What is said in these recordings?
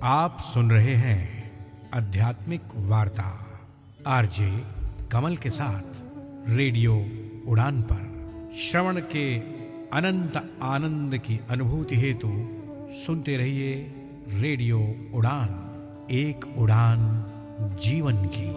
आप सुन रहे हैं आध्यात्मिक वार्ता आरजे कमल के साथ रेडियो उड़ान पर। श्रवण के अनंत आनंद की अनुभूति हेतु सुनते रहिए रेडियो उड़ान, एक उड़ान जीवन की।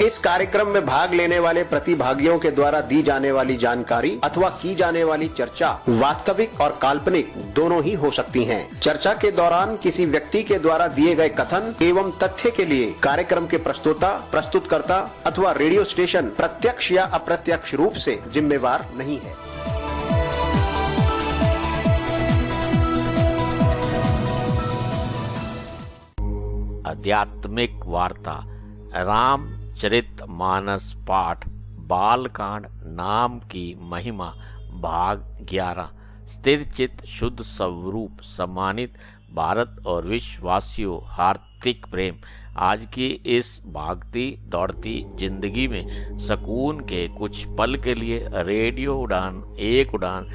इस कार्यक्रम में भाग लेने वाले प्रतिभागियों के द्वारा दी जाने वाली जानकारी अथवा की जाने वाली चर्चा वास्तविक और काल्पनिक दोनों ही हो सकती हैं। चर्चा के दौरान किसी व्यक्ति के द्वारा दिए गए कथन एवं तथ्य के लिए कार्यक्रम के प्रस्तोता, प्रस्तुतकर्ता अथवा रेडियो स्टेशन प्रत्यक्ष या अप्रत्यक्ष रूप से जिम्मेवार नहीं है। आध्यात्मिक वार्ता रामचरित मानस पाठ बालकांड नाम की महिमा भाग 11। स्थिर चित्त शुद्ध स्वरूप सम्मानित भारत और विश्ववासियों हार्दिक प्रेम। आज की इस भागती दौड़ती जिंदगी में सुकून के कुछ पल के लिए रेडियो उड़ान एक उड़ान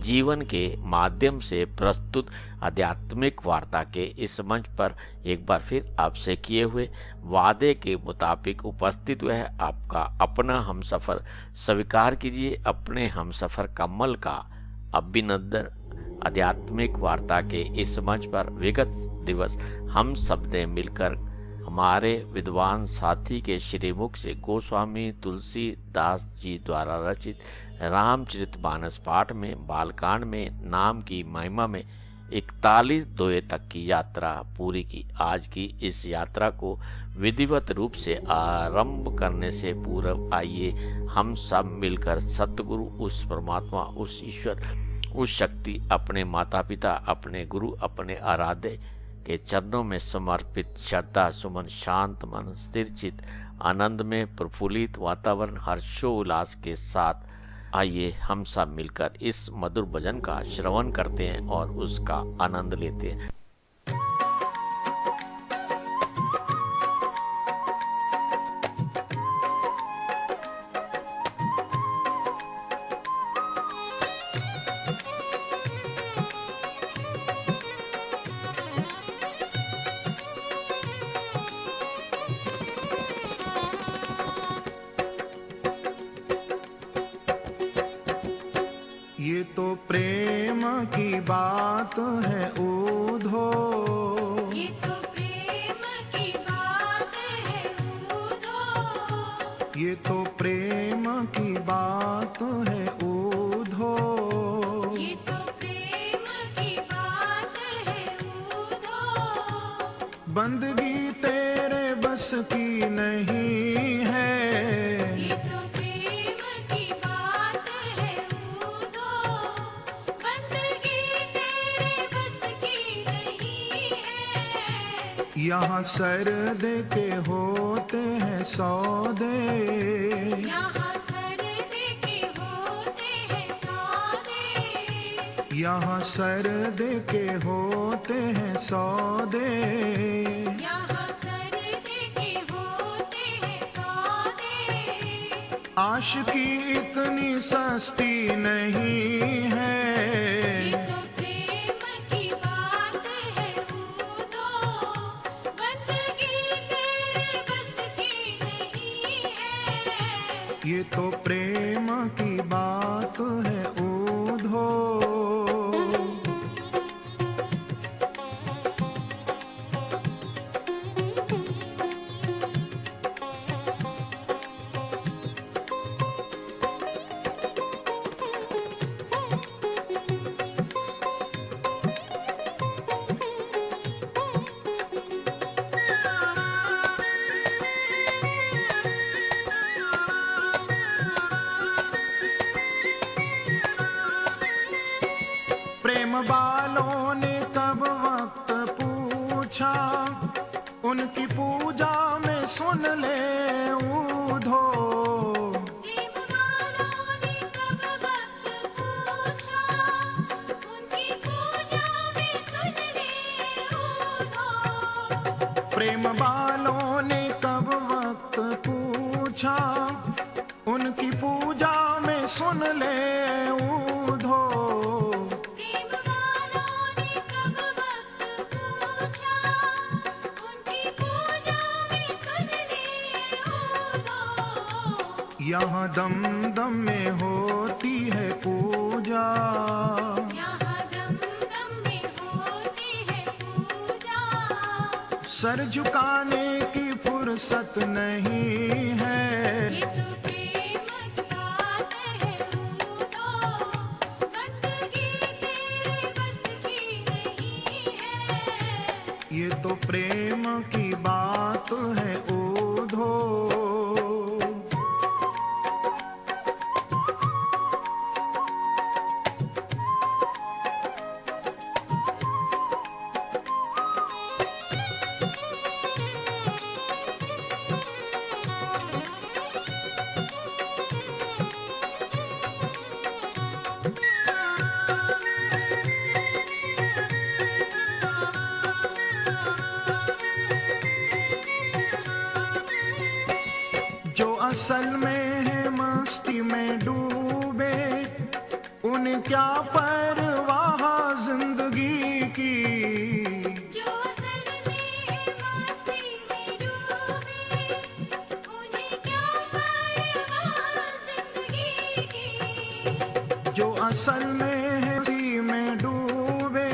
जीवन के माध्यम से प्रस्तुत आध्यात्मिक वार्ता के इस मंच पर एक बार फिर आपसे किए हुए वादे के मुताबिक उपस्थित हुआ है आपका अपना हमसफर। स्वीकार कीजिए अपने हमसफर कमल का अभिनंदन। आध्यात्मिक वार्ता के इस मंच पर विगत दिवस हम सब ने मिलकर हमारे विद्वान साथी के श्रीमुख से गोस्वामी तुलसीदास जी द्वारा रचित रामचरितमानस पाठ में बालकांड में नाम की महिमा में 41 दोहे तक की यात्रा पूरी की। आज की इस यात्रा को विधिवत रूप से आरंभ करने से पूर्व आइए हम सब मिलकर सतगुरु, उस परमात्मा, उस ईश्वर, उस शक्ति, अपने माता पिता, अपने गुरु, अपने आराध्य के चरणों में समर्पित श्रद्धा सुमन शांत मन स्थिर चित्त आनंद में प्रफुल्लित वातावरण हर्षोल्लास के साथ आइए हम सब मिलकर इस मधुर भजन का श्रवण करते हैं और उसका आनंद लेते हैं। ये तो प्रेम की बात है ऊधो, ये तो प्रेम की बात है ऊधो, ये तो प्रेम की बात है ऊधो, ये तो प्रेम की बात है ऊधो। बंदगी तेरे बस की नहीं है, ये तो प्रेम की बात है ऊधो, बंदगी तेरे बस की नहीं है। यहाँ सर दे के होते हैं सौदे, यहाँ सर दे के होते हैं सौदे, यहाँ सर दे के होते हैं सौदे, यहाँ सर दे के होते हैं सौदे। आशिकी इतनी सस्ती नहीं है, ये तो प्रेम की बात है ऊधो, बंदगी तेरे बस की नहीं है। ये तो प्रेम की बात है ऊधो। प्रेम वालों ने कब वक्त पूछा, उनकी पूजा में सुन ले ऊधो। प्रेम वालों ने कब वक्त पूछा, उनकी पूजा में सुन ले ऊधो। प्रेम वालों ने कब वक्त पूछा, ले ऊधो। प्रेम वालों ने कब वक्त पूछा, उनकी पूजा में सुन ले ऊधो। यहाँ दम दम में होती है पूजा, यहाँ दम दम में होती है पूजा। सर झुकाने की फुर्सत नहीं है। ये तो प्रेम की बात है ऊधो, बंदगी तेरे बस की नहीं है। ये तो प्रेम की बात है ऊधो। जो असल में है मस्ती में डूबे, उन्हें क्या परवाह जिंदगी की। जो असल में है मस्ती में डूबे, उन्हें क्या परवाह जिंदगी की। जो असल में है मस्ती में डूबे,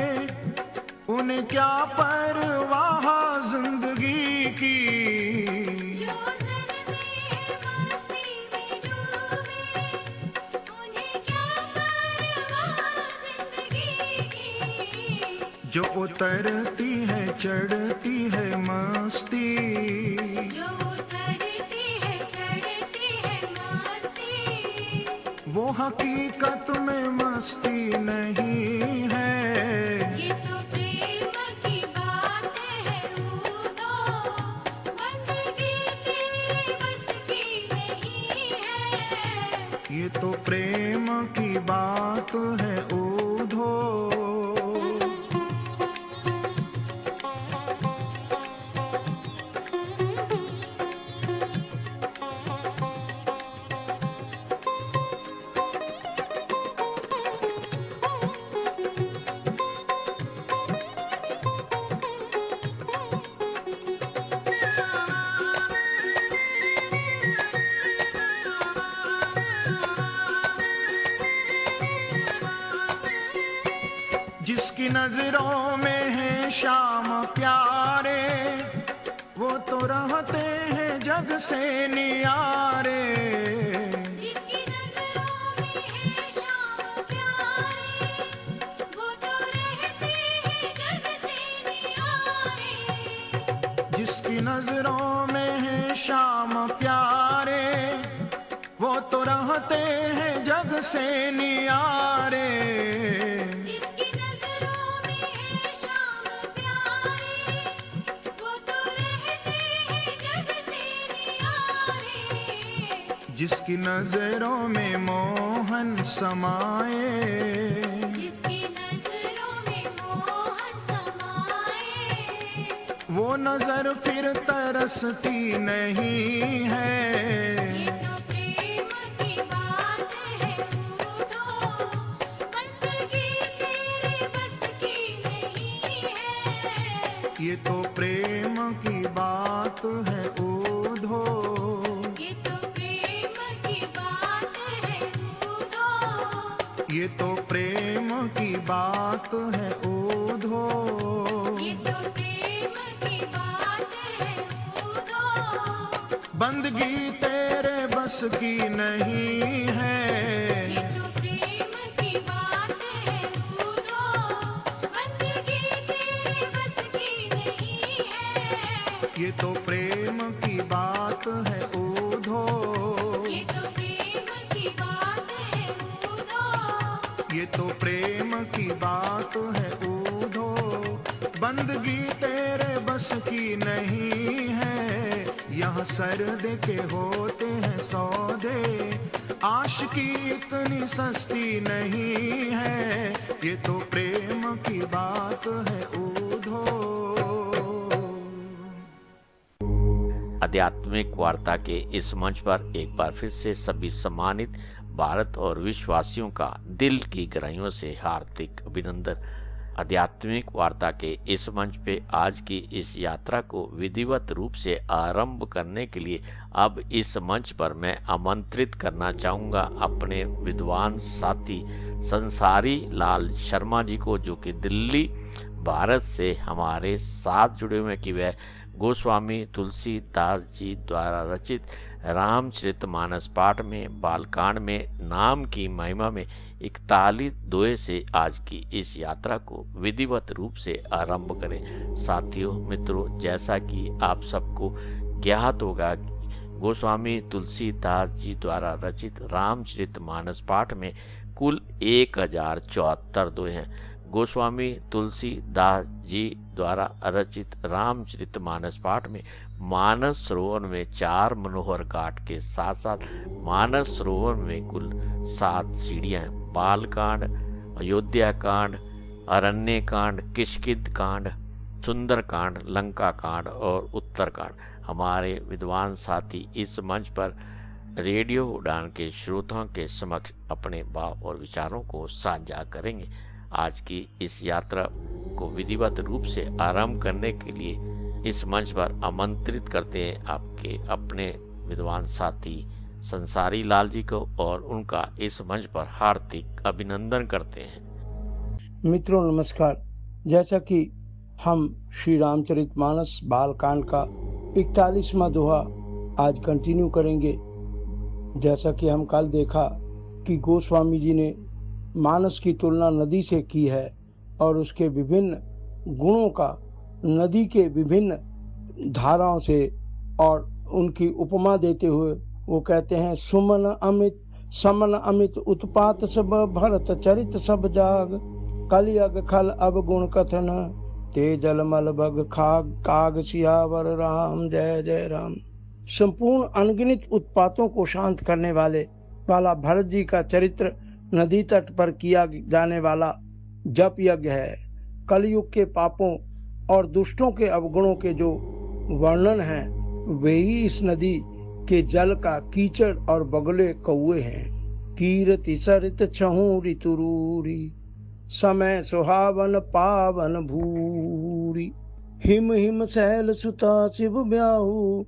उन्हें क्या परवाह जिंदगी की। जो असल में है मस्ती में डूबे, उन्हें क्या परवाह जिंदगी की। जो उतरती है चढ़ती है मस्ती, जो उतरती है चढ़ती है मस्ती। वो हकीकत में मस्ती नहीं है। ये तो प्रेम की बात है ऊधो, बंदगी तेरे बस की नहीं है। ये तो प्रेम की बात है ऊधो। जिसकी नजरों में है शाम प्यारे, वो तो रहते हैं जग से नियारे। जिसकी नजरों में है शाम प्यारे, वो तो रहते हैं जग से नियारे। जिसकी नजरों में है शाम प्यारे, वो तो रहते हैं जग से नियारे। जिसकी नजरों में है शाम प्यारे, वो तो रहते हैं जग से नियारे। जिसकी नजरों में मोहन समाए, जिसकी नजरों में मोहन समाए। वो नजर फिर तरसती नहीं है। ये तो प्रेम की बात है ऊधो, बंदगी तेरे बस की नहीं है। ये तो प्रेम की बात है ऊधो। ये तो प्रेम की बात है ऊधो, ये तो प्रेम की बात है ऊधो। ये तो प्रेम की बात है ऊधो। बंदगी तेरे बस की नहीं है। ये तो प्रेम की बात है ऊधो, बंदगी तेरे बस की नहीं है। ये तो प्रेम की बात है ऊधो। ये तो प्रेम की बात है ऊधो। ये तो प्रेम की बात है ऊधो। बंदगी तेरे बस की नहीं है। यहाँ सर्द के होते हैं सौदे, आशिकी इतनी सस्ती नहीं है। ये तो प्रेम की बात है ऊधो। आध्यात्मिक वार्ता के इस मंच पर एक बार फिर से सभी सम्मानित भारत और विश्ववासियों का दिल की गहराइयों से हार्दिक अभिनंदन। आध्यात्मिक वार्ता के इस मंच पे आज की इस यात्रा को विधिवत रूप से आरंभ करने के लिए अब इस मंच पर मैं आमंत्रित करना चाहूंगा अपने विद्वान साथी संसारी लाल शर्मा जी को, जो कि दिल्ली भारत से हमारे साथ जुड़े हुए कि वह गोस्वामी तुलसीदास जी द्वारा रचित रामचरितमानस पाठ में बालकांड में नाम की महिमा में 41 दोहे से आज की इस यात्रा को विधिवत रूप से आरंभ करें। साथियों, मित्रों, जैसा कि आप सबको ज्ञात होगा, गोस्वामी तुलसीदास जी द्वारा रचित रामचरितमानस पाठ में कुल 1074 दोहे हैं। गोस्वामी तुलसीदास जी द्वारा रचित रामचरितमानस पाठ में मानस सरोवर में 4 मनोहर घाट के साथ साथ मानस सरोवर में कुल 7 सीढ़ियां हैं। बालकांड, अयोध्या कांड, अरण्य कांड, किष्किंध कांड, सुंदर कांड, लंका कांड और उत्तर कांड। हमारे विद्वान साथी इस मंच पर रेडियो उड़ान के श्रोताओं के समक्ष अपने भाव और विचारों को साझा करेंगे। आज की इस यात्रा को विधिवत रूप से आरंभ करने के लिए इस मंच पर आमंत्रित करते हैं आपके अपने विद्वान साथी संसारी लाल जी को और उनका इस मंच पर हार्दिक अभिनंदन करते हैं। मित्रों नमस्कार। जैसा कि हम श्री रामचरितमानस बालकांड का 41वां दोहा आज कंटिन्यू करेंगे। जैसा कि हम कल देखा कि गोस्वामी जी ने मानस की तुलना नदी से की है और उसके विभिन्न गुणों का नदी के विभिन्न धाराओं से और उनकी उपमा देते हुए वो कहते हैं, सुमन अमित समन अमित उत्पात सब भरत चरित सब जाग, कलियग खल अवगुण कथन ते जल मल बग खाग काग सियावर राम जय जय राम। संपूर्ण अनगिनत उत्पातों को शांत करने वाला भरत जी का चरित्र नदी तट पर किया जाने वाला जप यज्ञ है। कलयुग के पापों और दुष्टों के अवगुणों के जो वर्णन है वे ही इस नदी के जल का कीचड़ और बगले कौए हैं। कीरति सरित छहु ऋतुरूरी समय सुहावन पावन भूरी, हिम हिम सैल सुता शिव ब्याहु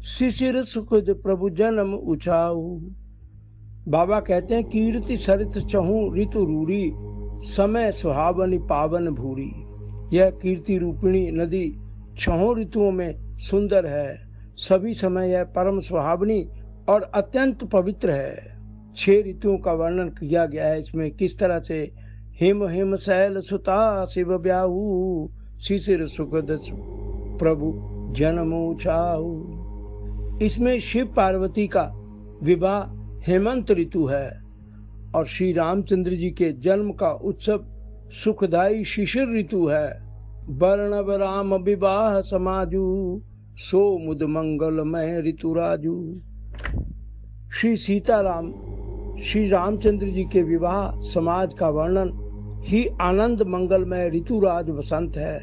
शिशिर सुखद प्रभु जन्म उछाऊ। बाबा कहते हैं, कीर्ति सरित चहु ऋतु रूरी समय सुहावनी पावन भूरी। यह कीर्ति रूपिणी नदी 6 ऋतुओं में सुंदर है। सभी समय यह परम सुहावनी और अत्यंत पवित्र है। 6 ऋतुओं का वर्णन किया गया है इसमें किस तरह से। हिम हिम सैल सुता शिव ब्याहु शिशिर सुखद प्रभु जन्म उछाऊ। इसमें शिव पार्वती का विवाह हेमंत ऋतु है और श्री रामचंद्र जी के जन्म का उत्सव सुखदायी शिशिर ऋतु है। वर्णव राम विवाह समाजू सो मुद मंगलमय ऋतुराजू। श्री सीताराम श्री रामचंद्र जी के विवाह समाज का वर्णन ही आनंद मंगलमय ऋतुराज वसंत है।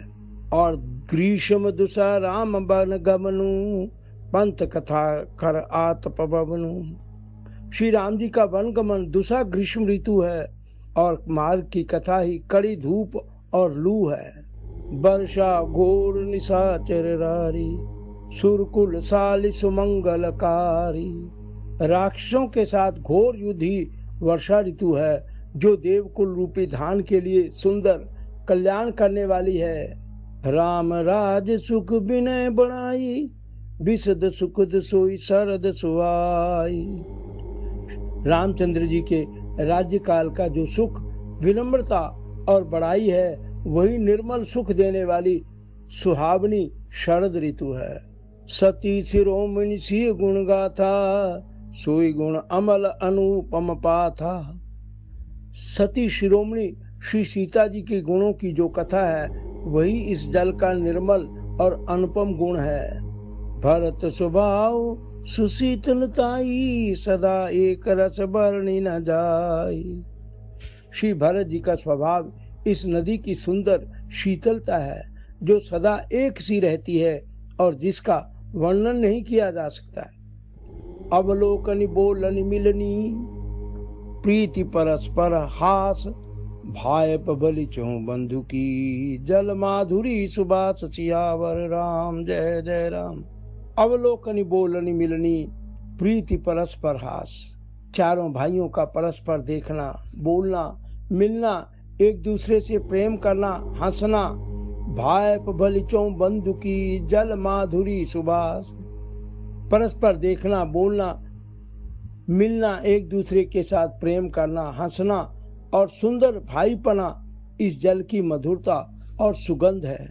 और ग्रीष्म दुसा राम वन गमनु पंथ कथा कर आत पवनु। श्री राम जी का वनगमन दुसा ग्रीष्म ऋतु है और मार्ग की कथा ही कड़ी धूप और लू है। वर्षा घोर निशाचर रारी सुरकुल साली सुमंगलकारी। राक्षसों के साथ घोर युद्ध ही वर्षा ऋतु है जो देवकुल रूपी धान के लिए सुंदर कल्याण करने वाली है। राम राज सुख विनय बढ़ाई विशद सुखद सोई शरद सुहाई। रामचंद्र जी के राज्य काल का जो सुख विनम्रता और बड़ाई है वही निर्मल सुख देने वाली सुहावनी शरद ऋतु है। सती शिरोमणि सिंह गुण गाथा सोई गुण अमल अनुपम पाथा। सती शिरोमणि श्री सीता जी के गुणों की जो कथा है वही इस जल का निर्मल और अनुपम गुण है। भरत स्वभाव सुशीतलताई सदा एक रस बरनी न जाई। श्री भरत जी का स्वभाव इस नदी की सुंदर शीतलता है जो सदा एक सी रहती है और जिसका वर्णन नहीं किया जा सकता। अवलोकनी बोलनी मिलनी प्रीति परस्पर हास, भाय बलि चहु बंधु की, जल माधुरी सुबास सियावर राम। जय जय राम। अवलोकनी बोलनी मिलनी, प्रीति परस्पर हास, चारों भाइयों का परस्पर देखना, बोलना, मिलना, एक दूसरे से प्रेम करना, हंसना, भाई बलि चहु बंधु की, जल माधुरी सुबास, परस्पर देखना, बोलना, मिलना, एक दूसरे के साथ प्रेम करना, हंसना और सुंदर भाईपना, इस जल की मधुरता और सुगंध है।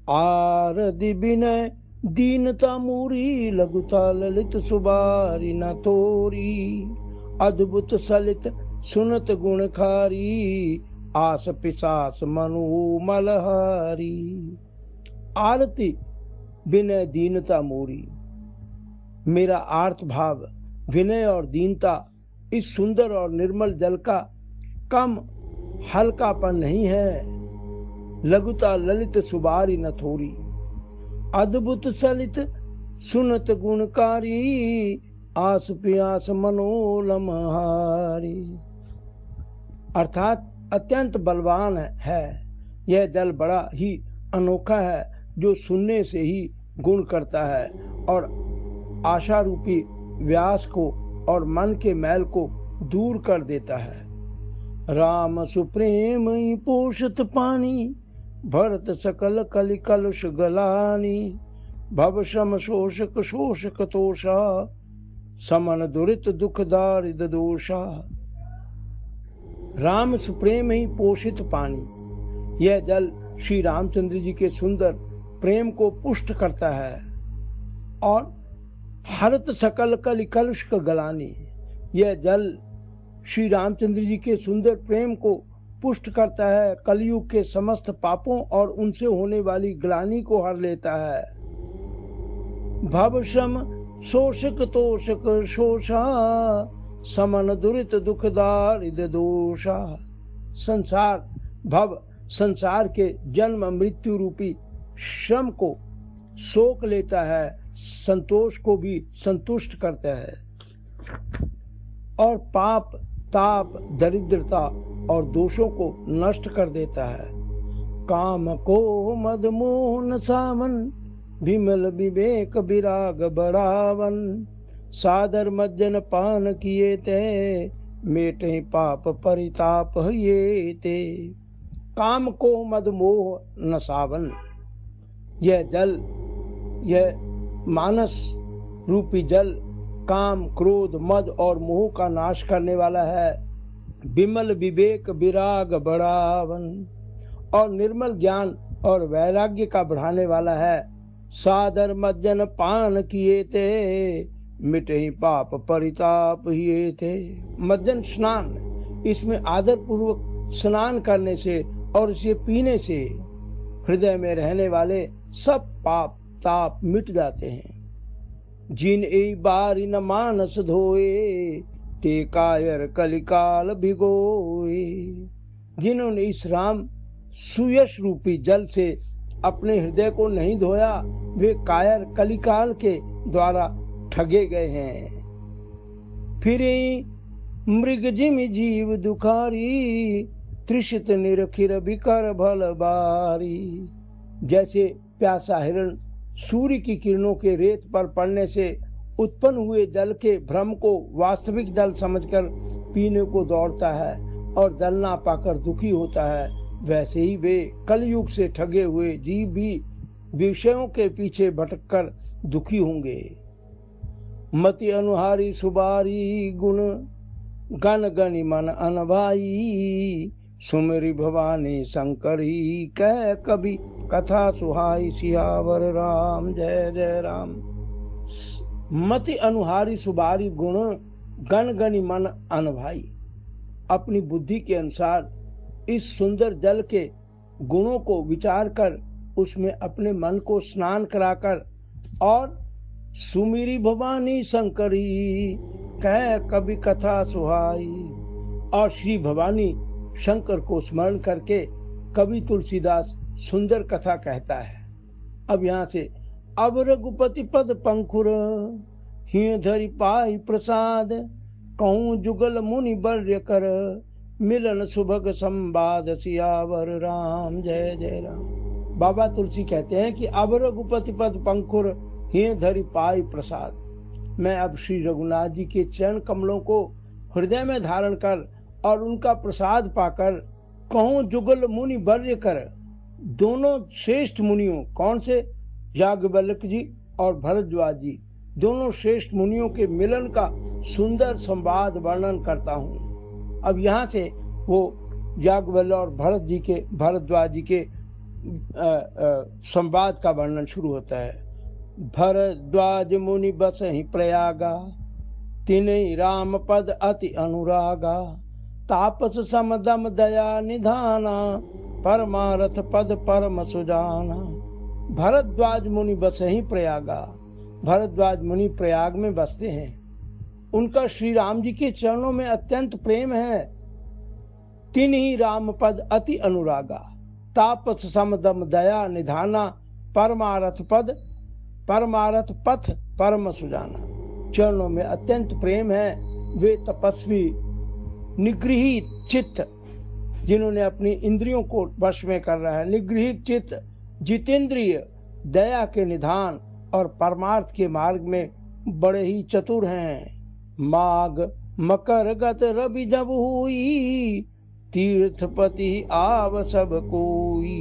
आरदि विनय दीनता मूरी, लघुता ललित सुबारी न तोरी, अद्भुत सलित सुनत गुणखारी, आस पिसास मनु मलहारी। आरती विनय दीनता मूरी, मेरा आर्त भाव विनय और दीनता इस सुंदर और निर्मल जल का कम हल्कापन नहीं है। लघुता ललित सुबारी न थोरी, अद्भुत सलित सुनत गुणकारी, आस प्यास मनोलमहारी। अर्थात अत्यंत बलवान है यह जल, बड़ा ही अनोखा है, जो सुनने से ही गुण करता है और आशा रूपी व्यास को और मन के मैल को दूर कर देता है। राम सुप्रेम पोषित पानी, भरत सकल कलि कलुष गलानी, भव श्रम शोषक शोषक तोषा, समन दुरित दुख दारिद दोषा। राम सुप्रेम ही पोषित पानी, यह जल श्री रामचंद्र जी के सुंदर प्रेम को पुष्ट करता है। और भरत सकल कलि कलुष गलानी, यह जल श्री रामचंद्र जी के सुंदर प्रेम को पुष्ट करता है, कलयुग के समस्त पापों और उनसे होने वाली ग्लानि को हर लेता है। भव श्रम शोषक तोषक शोषा, समन दुरित दुख दारिद दोषा। संसार भव, संसार के जन्म मृत्यु रूपी श्रम को सोख लेता है, संतोष को भी संतुष्ट करता है और पाप ताप दरिद्रता और दोषों को नष्ट कर देता है। काम को मद मोहन सावन, विमल विवेक विराग बढ़ावन, सादर मज्जन पान किए ते, मेटे पाप परिताप ये ते। काम को मद मोह नसावन, यह जल, यह मानस रूपी जल काम क्रोध मद और मोह का नाश करने वाला है। विमल विवेक विराग बढ़ावन, और निर्मल ज्ञान और वैराग्य का बढ़ाने वाला है। सादर मज्जन पान किए थे, मिटे पाप परिताप हिए थे। मज्जन स्नान, इसमें आदर पूर्वक स्नान करने से और इसे पीने से हृदय में रहने वाले सब पाप ताप मिट जाते हैं। जिन ए बारी न मानस धोए, ते कायर कलिकाल भिगोए। जिन्होंने इस राम सुयश रूपी जल से अपने हृदय को नहीं धोया, वे कायर कलिकाल के द्वारा ठगे गए हैं। फिर मृग जिमि जीव दुखारी, त्रिषित निरखिर बिकर भल बारी। जैसे प्यासा हिरण सूर्य की किरणों के रेत पर पड़ने से उत्पन्न हुए जल के भ्रम को वास्तविक जल समझकर पीने को दौड़ता है और जल ना पाकर दुखी होता है, वैसे ही वे कलयुग से ठगे हुए जीव भी विषयों के पीछे भटककर दुखी होंगे। मति अनुहारी सुबारी गुण, गण गणि मन अनभाई। सुमेरी भवानी शंकरी, कह कभी कथा सुहाई सियावर राम। जय जय राम। मति अनुहारी सुबारी गुण, गण गणि मन अनभाई। अपनी बुद्धि के अनुसार इस सुंदर जल के गुणों को विचार कर उसमें अपने मन को स्नान कराकर, और सुमेरी भवानी शंकरी, कह कभी कथा सुहाई। और श्री भवानी शंकर को स्मरण करके कवि तुलसीदास सुंदर कथा कहता है। अब यहाँ से, अब रघुपति पद पंखुर, हिय धरि पाई प्रसाद, कहूँ जुगल मुनि वर्य कर, मिलन सुभग संवाद सियावर राम। जय जय राम। बाबा तुलसी कहते हैं कि अब रघुपति पद पंखुर हिय धरि पाई प्रसाद। मैं अब श्री रघुनाथ जी के चरण कमलों को हृदय में धारण कर और उनका प्रसाद पाकर कहूँ जुगल मुनि वर्य कर। दोनों श्रेष्ठ मुनियों, कौन से? याज्ञवल्क्य जी और भरद्वाज जी, दोनों श्रेष्ठ मुनियों के मिलन का सुंदर संवाद वर्णन करता हूँ। अब यहाँ से वो याज्ञवल्क्य और भरद्वाज जी के संवाद का वर्णन शुरू होता है। भरद्वाज मुनि बस ही प्रयागा, तिन्हि राम पद अति अनुरागा। तापस समदम दया निधाना, परमारथ पद परम सुजाना। भरद्वाज मुनि बस ही प्रयागा। भरद्वाज मुनि प्रयाग में बसते हैं। उनका श्री राम जी के चरणों में अत्यंत प्रेम है। तिन्हि राम पद अति अनुरागा, तापस समदम दया निधाना, परमारथ पथ परम सुजाना। चरणों में अत्यंत प्रेम है। वे तपस्वी निगृहित चित्त, जिन्होंने अपनी इंद्रियों को वश में कर रहा है, निगृहित चित्त, जितेंद्रिय, दया के निधान और परमार्थ के मार्ग में बड़े ही चतुर हैं। माघ मकर गत रवि जब हुई, तीर्थपति आव सब कोई।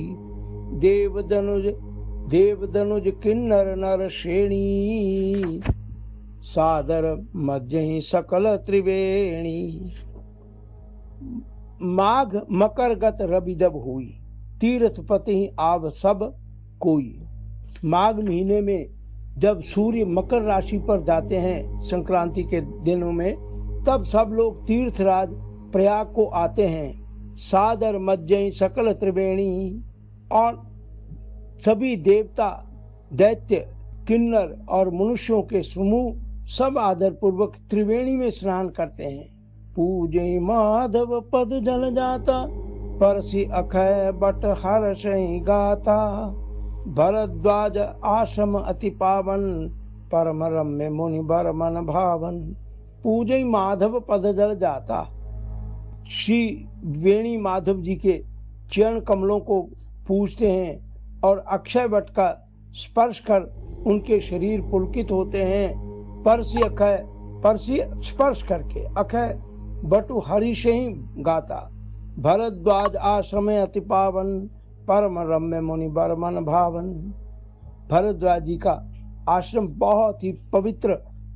देव दनुज किन्नर नर श्रेणी, सादर मध्यहि सकल त्रिवेणी। माघ मकर गत रवि जब हुई, तीर्थपति आव सब कोई। माघ महीने में जब सूर्य मकर राशि पर जाते हैं संक्रांति के दिनों में, तब सब लोग तीर्थराज प्रयाग को आते हैं। सादर मज्जय सकल त्रिवेणी, और सभी देवता, दैत्य, किन्नर और मनुष्यों के समूह सब आदर पूर्वक त्रिवेणी में स्नान करते हैं। पूजे माधव पद जल जाता, परसी अखय बट हर्ष गाता। भरद्वाज आश्रम अति पावन, परम रम्य मुनि बर मन भावन। पूजे माधव पद जल जाता। श्री वेणी माधव जी के चरण कमलों को पूजते हैं और अक्षय वट का स्पर्श कर उनके शरीर पुलकित होते हैं। परसी स्पर्श करके अक्षय बटु हरिष ही गाता। भरद्वाज आश्रम अति पावन, परम रम्य मुनि बर मन भावन। भरद्वाज जी का आश्रम बहुत ही पवित्र,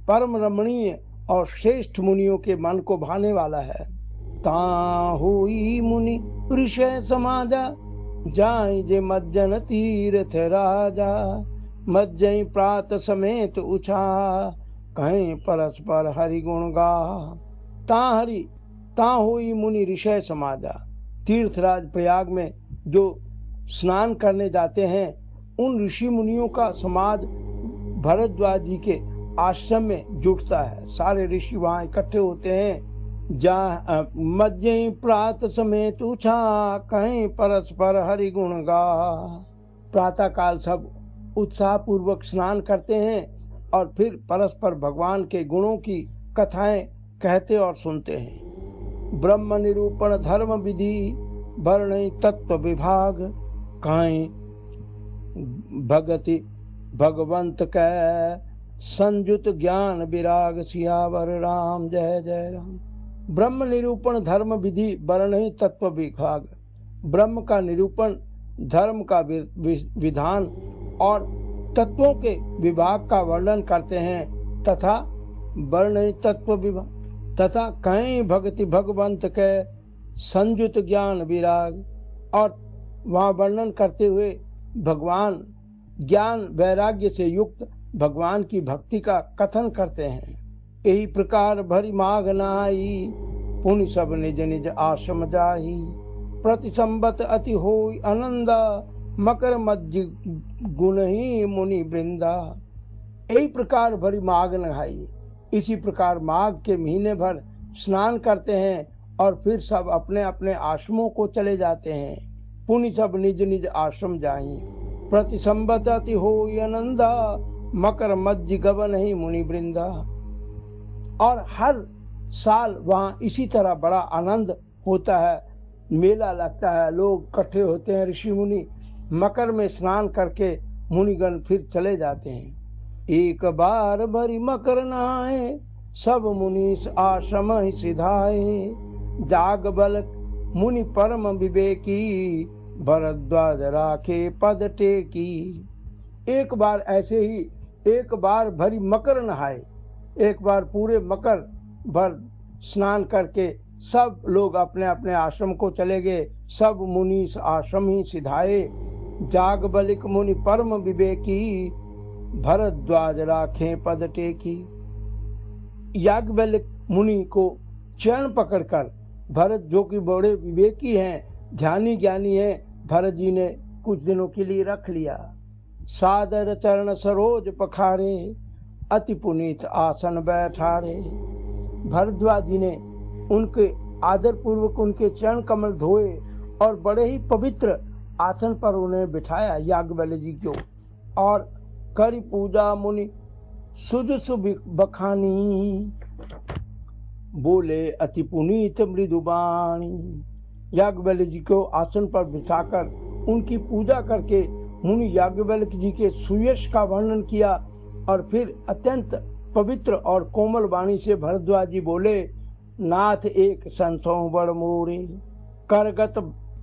परम रमणीय और श्रेष्ठ मुनियों के मन को भाने वाला है। ताहुई मुनि ऋषय समाजा, जाय जे मज्जन तीर्थ राजा। मज्जय प्रात समेत उछा, कहीं परस्पर हरि गुण गा। ताहुई मुनि ऋषय समाजा। तीर्थराज प्रयाग में जो स्नान करने जाते हैं, उन ऋषि मुनियों का समाज भरद्वाज जी के आश्रम में जुटता है। सारे ऋषि वहां इकट्ठे होते हैं। मज्जय प्रात समेत उछा, कहीं परस्पर हरि गुण गा। प्रातः काल सब उत्साह पूर्वक स्नान करते हैं और फिर परस्पर भगवान के गुणों की कथाएं कहते और सुनते हैं। ब्रह्म निरूपण धर्म विधि, वर्ण तत्व विभाग। कहीं भगति भगवंत कै, संयुत ज्ञान विराग सियावर राम। जय जय राम। ब्रह्म निरूपण धर्म विधि, वर्ण ही तत्व विभाग। ब्रह्म का निरूपण, धर्म का विधान और तत्वों के विभाग का वर्णन करते हैं तथा वर्ण ही तत्व विभाग, तथा कहीं भक्ति भगवंत के संयुत ज्ञान विराग, और वहाँ वर्णन करते हुए भगवान ज्ञान वैराग्य से युक्त भगवान की भक्ति का कथन करते हैं। यही प्रकार भरी माघ नहाई, पुनि सब निज निज आश्रम जाही। प्रति संबत अति होई आनंदा, मकर मध्य गुण ही मुनि वृंदा। यही प्रकार भरी माघ नहाई। इसी प्रकार माघ के महीने भर स्नान करते हैं और फिर सब अपने अपने आश्रमों को चले जाते हैं। पुनि सब निज निज आश्रम जाही। प्रति संबत अति होई आनंदा, मकर मध्य गवन ही मुनि वृंदा। और हर साल वहाँ इसी तरह बड़ा आनंद होता है, मेला लगता है, लोग इकट्ठे होते हैं। ऋषि मुनि मकर में स्नान करके मुनिगण फिर चले जाते हैं। एक बार भरी मकर नहाए, सब मुनीस आश्रम ही सिधाए। जाग बल मुनि परम विवेकी, भरद्वाज राखे पद टेकी। एक बार ऐसे ही एक बार भरी मकर नहाए, एक बार पूरे मकर भर स्नान करके सब लोग अपने अपने आश्रम को चले गए। सब मुनि आश्रम ही सिधाए। जाग बलिक मुनि परम विवेकी, भरद्वाज राखे पद टेकी। याज्ञवल्क्य मुनि को चरण पकड़कर भरत, जो कि बड़े विवेकी हैं, ध्यानी ज्ञानी हैं, भरत जी ने कुछ दिनों के लिए रख लिया। सादर चरण सरोज पखारे, अति पुनीत आसन बैठारे। भरद्वाज जी ने उनके आदर पूर्वक उनके चरण कमल धोए और बड़े ही पवित्र आसन पर उन्हें बिठाया याज्ञवल्क्य जी को। और करी पूजा मुनि सुजसु बखानी, बोले अति पुनीत मृदुबाणी। याज्ञवल्क्य जी को आसन पर बिठाकर उनकी पूजा करके मुनि याज्ञवल्क्य जी के सुयश का वर्णन किया और फिर अत्यंत पवित्र और कोमल वाणी से भरद्वाज जी बोले, नाथ एक संसो बड़ मोरे, करगत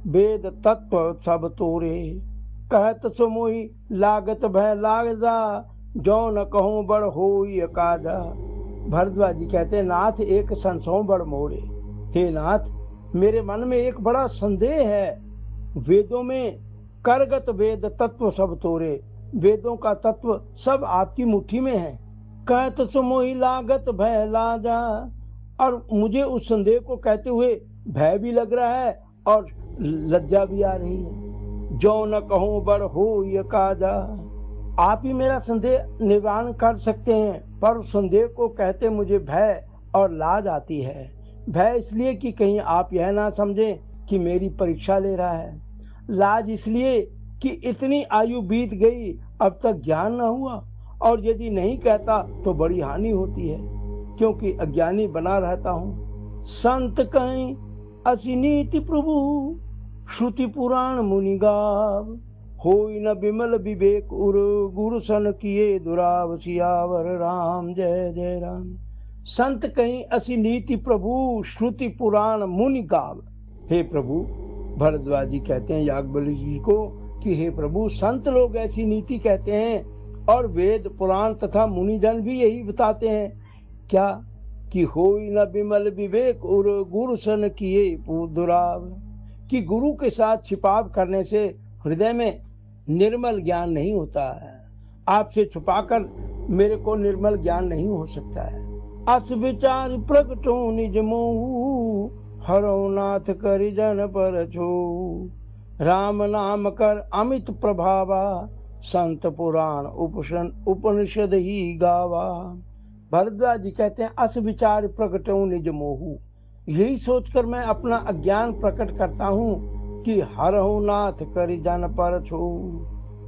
वेद तत्व सब तोरे। कहत सो मोहि लागत भय लाग जा, जो न कहूँ बड़ होई काजा। भरद्वाज जी कहते हैं, नाथ एक संसो बड़ मोरे। हे नाथ, मेरे मन में एक बड़ा संदेह है। वेदों में करगत वेद तत्व सब तोरे, वेदों का तत्व सब आपकी मुट्ठी में है। कहत सो मोहि लागत भय लाजा, और मुझे उस संदेह को कहते हुए भय भी लग रहा है और लज्जा भी आ रही है। जो न कहूँ बड़ होई काजा। आप ही मेरा संदेह निवारण कर सकते हैं, पर उस संदेह को कहते मुझे भय और लाज आती है। भय इसलिए कि कहीं आप यह ना समझें कि मेरी परीक्षा ले रहा है। लाज इसलिए कि इतनी आयु बीत गई, अब तक ज्ञान न हुआ, और यदि नहीं कहता तो बड़ी हानि होती है, क्योंकि अज्ञानी बना रहता हूँ। संत कहीं असि नीति प्रभु, श्रुति पुराण मुनि गाव। होई न बिमल विवेक उर, गुरु सन किए दुराव। सियावर राम जय जय राम। संत कहीं असि नीति प्रभु, श्रुति पुराण मुनि गाव। हे प्रभु, भरद्वाज जी कहते हैं याज्ञवल्क्य जी को कि हे प्रभु, संत लोग ऐसी नीति कहते हैं और वेद पुराण तथा मुनिजन भी यही बताते हैं। क्या कि होई न बिमल विवेक उर, गुरु सन किए दुराव। कि गुरु के साथ छिपाव करने से हृदय में निर्मल ज्ञान नहीं होता है। आपसे छुपाकर मेरे को निर्मल ज्ञान नहीं हो सकता है। अस विचार प्रगटो निज मोहु, हरौ नाथ करि जन पर छो। राम नाम कर अमित प्रभावा, संत पुराण उपनिषद ही गावा। भरद्वाज जी कहते हैं, अस विचार प्रगटो निज मोहु। यही सोचकर मैं अपना अज्ञान प्रकट करता हूँ कि हरहु नाथ करि जन पर छो।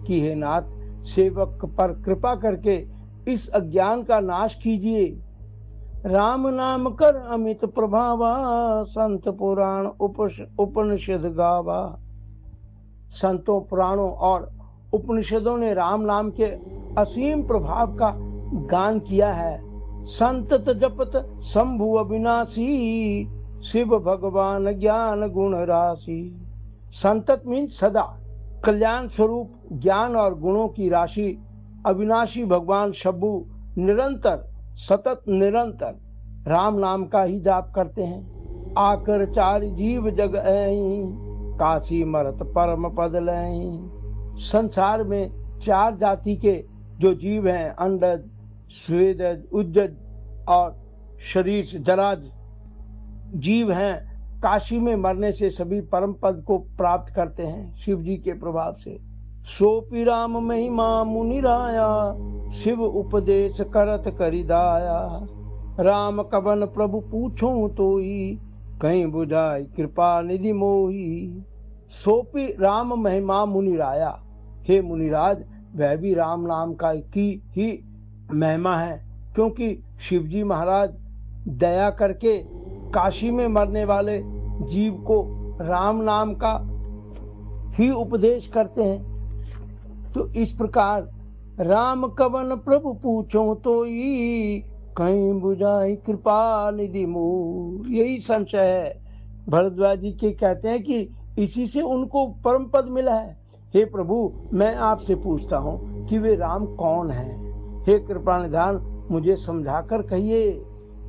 कि हे नाथ, सेवक पर कृपा करके इस अज्ञान का नाश कीजिए। राम नाम कर अमित प्रभावा, संत पुराण उपनिषद गावा। संतों, पुराणों और उपनिषदों ने राम नाम के असीम प्रभाव का गान किया है। संतत जपत शंभु अविनाशी, शिव भगवान ज्ञान गुण राशि। संतत मीन सदा, कल्याण स्वरूप ज्ञान और गुणों की राशि। अविनाशी भगवान शंभु निरंतर, सतत निरंतर राम नाम का ही जाप करते हैं। आकर चार जीव जग ऐं, काशी मरत परम पद लैं। संसार में चार जाति के जो जीव हैं, अंडज, स्वेदज, उज्जज और शरीर जराज जीव हैं, काशी में मरने से सभी परम पद को प्राप्त करते हैं शिव जी के प्रभाव से। सोपि राम महिमा मुनि राया, शिव उपदेश करत करिदाया। राम कवन प्रभु पूछो तोई, कहीं बुझाई कृपा निधि मोही। सोपि राम महिमा मुनि राया। हे मुनिराज, वह भी राम नाम का की ही महिमा है, क्योंकि शिवजी महाराज दया करके काशी में मरने वाले जीव को राम नाम का ही उपदेश करते हैं। तो इस प्रकार राम कवन प्रभु पूछो तो ई कहीं बुझाई कृपा निधि मोह, यही संशय है। भरद्वाज जी के कहते हैं कि इसी से उनको परम पद मिला है। हे प्रभु, मैं आपसे पूछता हूँ कि वे राम कौन हैं? हे कृपा निधान, मुझे समझाकर कहिए।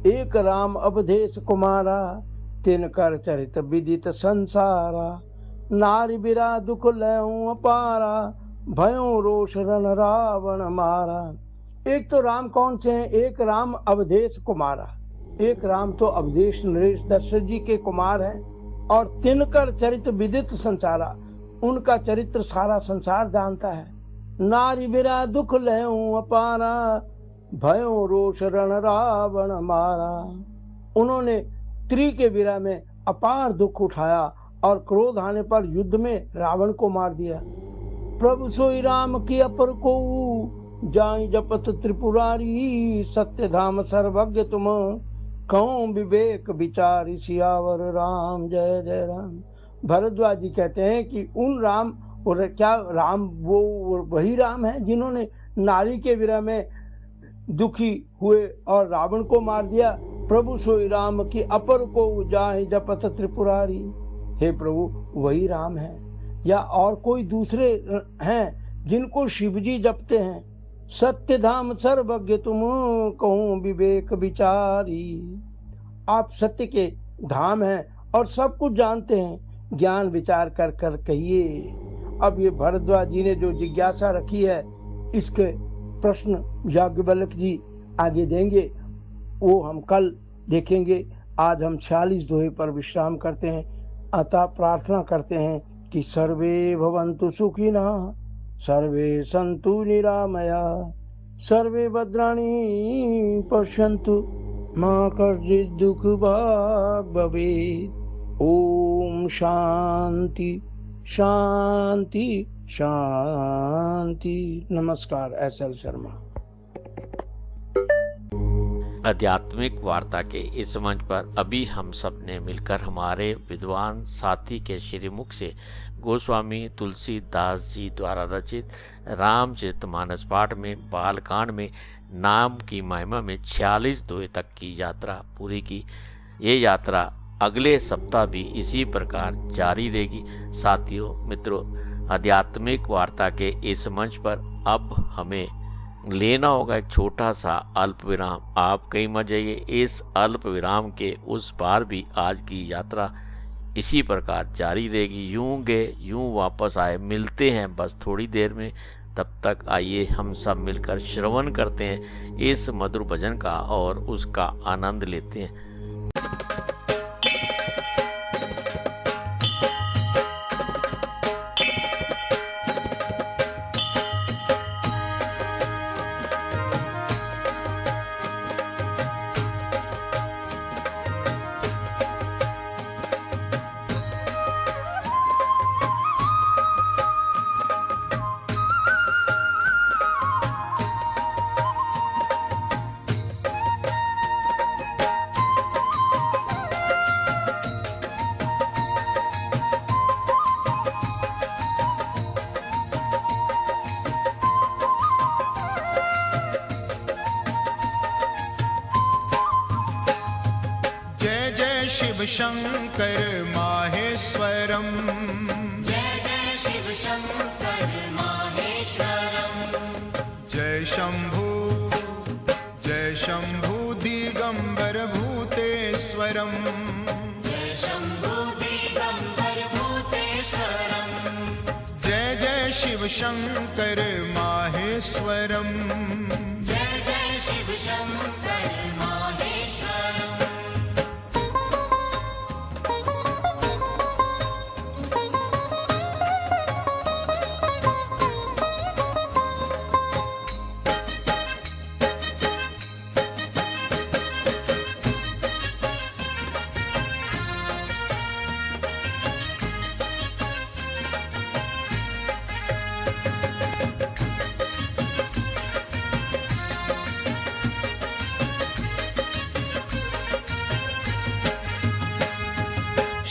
एक राम अवधेश कुमारा, तिनकर चरित विदित संसारा। नारी बिरा दुख लहूं अपारा, भयो रोष रण रावण मारा। एक तो राम कौन से हैं? एक राम अवधेश कुमारा। एक राम तो अवधेश नरेश दशरथ जी के कुमार हैं। और तिनकर चरित विदित संसारा, उनका चरित्र सारा संसार जानता है। नारी बिरा दुख लहूं अपारा, भयो रोष रण रावण मारा। उन्होंने स्त्री के विरह में अपार दुख उठाया और क्रोध आने पर युद्ध में रावण को मार दिया। प्रभु सोई राम की अपर को जाई जपत त्रिपुरारी। सत्य धाम सर्वज्ञ तुम, कौन विवेक विचारी। सियावर राम जय जय राम। भरद्वाज जी कहते हैं कि उन राम, और क्या राम वो वही राम है जिन्होंने नारी के विरह में दुखी हुए और रावण को मार दिया। प्रभु सोई राम की अपर को जाहि जपत त्रिपुरारी। हे प्रभु, वही राम है या और कोई दूसरे हैं जिनको शिवजी जपते हैं? सत्य धाम सर्वज्ञ तुम, कहूँ विवेक विचारी। आप सत्य के धाम हैं और सब कुछ जानते हैं, ज्ञान विचार कर कर कहिए। अब ये भरद्वाज जी ने जो जिज्ञासा रखी है, इसके प्रश्न याज्ञवल्क्य जी आगे देंगे, वो हम कल देखेंगे। आज हम 46 दोहे पर विश्राम करते हैं। अतः प्रार्थना करते हैं कि सर्वे भवन्तु सुखिनः, सर्वे सन्तु निरामया, सर्वे भद्राणि पश्यन्तु, मा कश्चित् दुःख भाग् भवेत्। ओम शांति शांति शांति। नमस्कार। एस.एल. शर्मा। आध्यात्मिक वार्ता के इस मंच पर अभी हम सब ने मिलकर हमारे विद्वान साथी के श्रीमुख से गोस्वामी तुलसीदास जी द्वारा रचित रामचरितमानस पाठ में बालकांड में नाम की महिमा में 46 दोहे तक की यात्रा पूरी की। ये यात्रा अगले सप्ताह भी इसी प्रकार जारी रहेगी। साथियों, मित्रों, आध्यात्मिक वार्ता के इस मंच पर अब हमें लेना होगा एक छोटा सा अल्प विराम। आप कहीं मत जाइए। इस अल्प विराम के उस पार भी आज की यात्रा इसी प्रकार जारी रहेगी। यूं गए यूं वापस आए। मिलते हैं बस थोड़ी देर में। तब तक आइए हम सब मिलकर श्रवण करते हैं इस मधुर भजन का और उसका आनंद लेते हैं। शिव शंकर माहेश्वरम, जय जय शिव शंकर माहेश्वरम। जय शंभु दिगंबर भूतेश्वरम, जय शंभु दिगंबर भूतेश्वरम। जय जय शिव शंकर माहेश्वरम, जय जय शिव शंकर माहेश्वरम।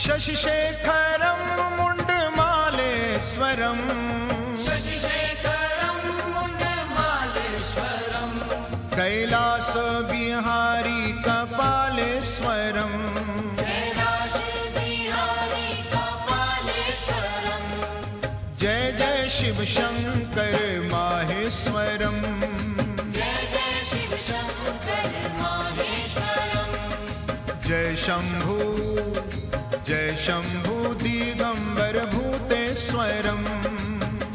शशिशेखरं मुण्डमालेश्वरम् शशिशेखरं मुण्डमालेश्वरम् कैलासविहारी कपालेश्वरम् कैलासविहारी कपालेश्वरम् जय जय शिव शंकर माहेश्वरम् जय जय शिव शंकर माहेश्वरम् जय शंभु दिगंबर भूतेश्वरम्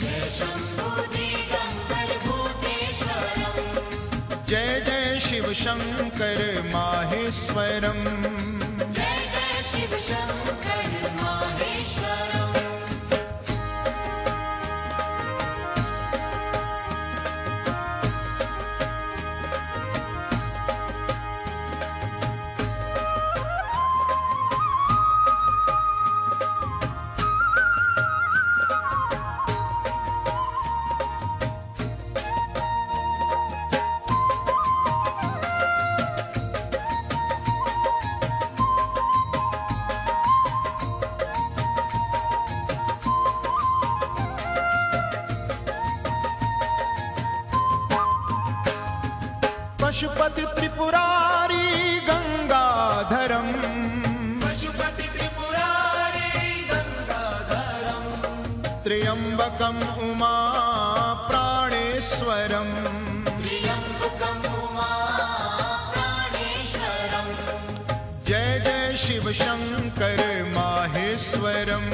जय शंभु दिगंबर भूतेश्वरम् जय जय शिव शंकर माहेश्वरम् जय जय शिव शंकर माहेश्वरम् पशुपति त्रिपुरारी गंगाधरम् पशुपति त्रिपुरारी गंगाधरम् त्र्यंबकम् उमा प्राणेश्वरम् त्र्यंबकम् उमा प्राणेश्वरम् जय जय शिव शंकर माहेश्वरम्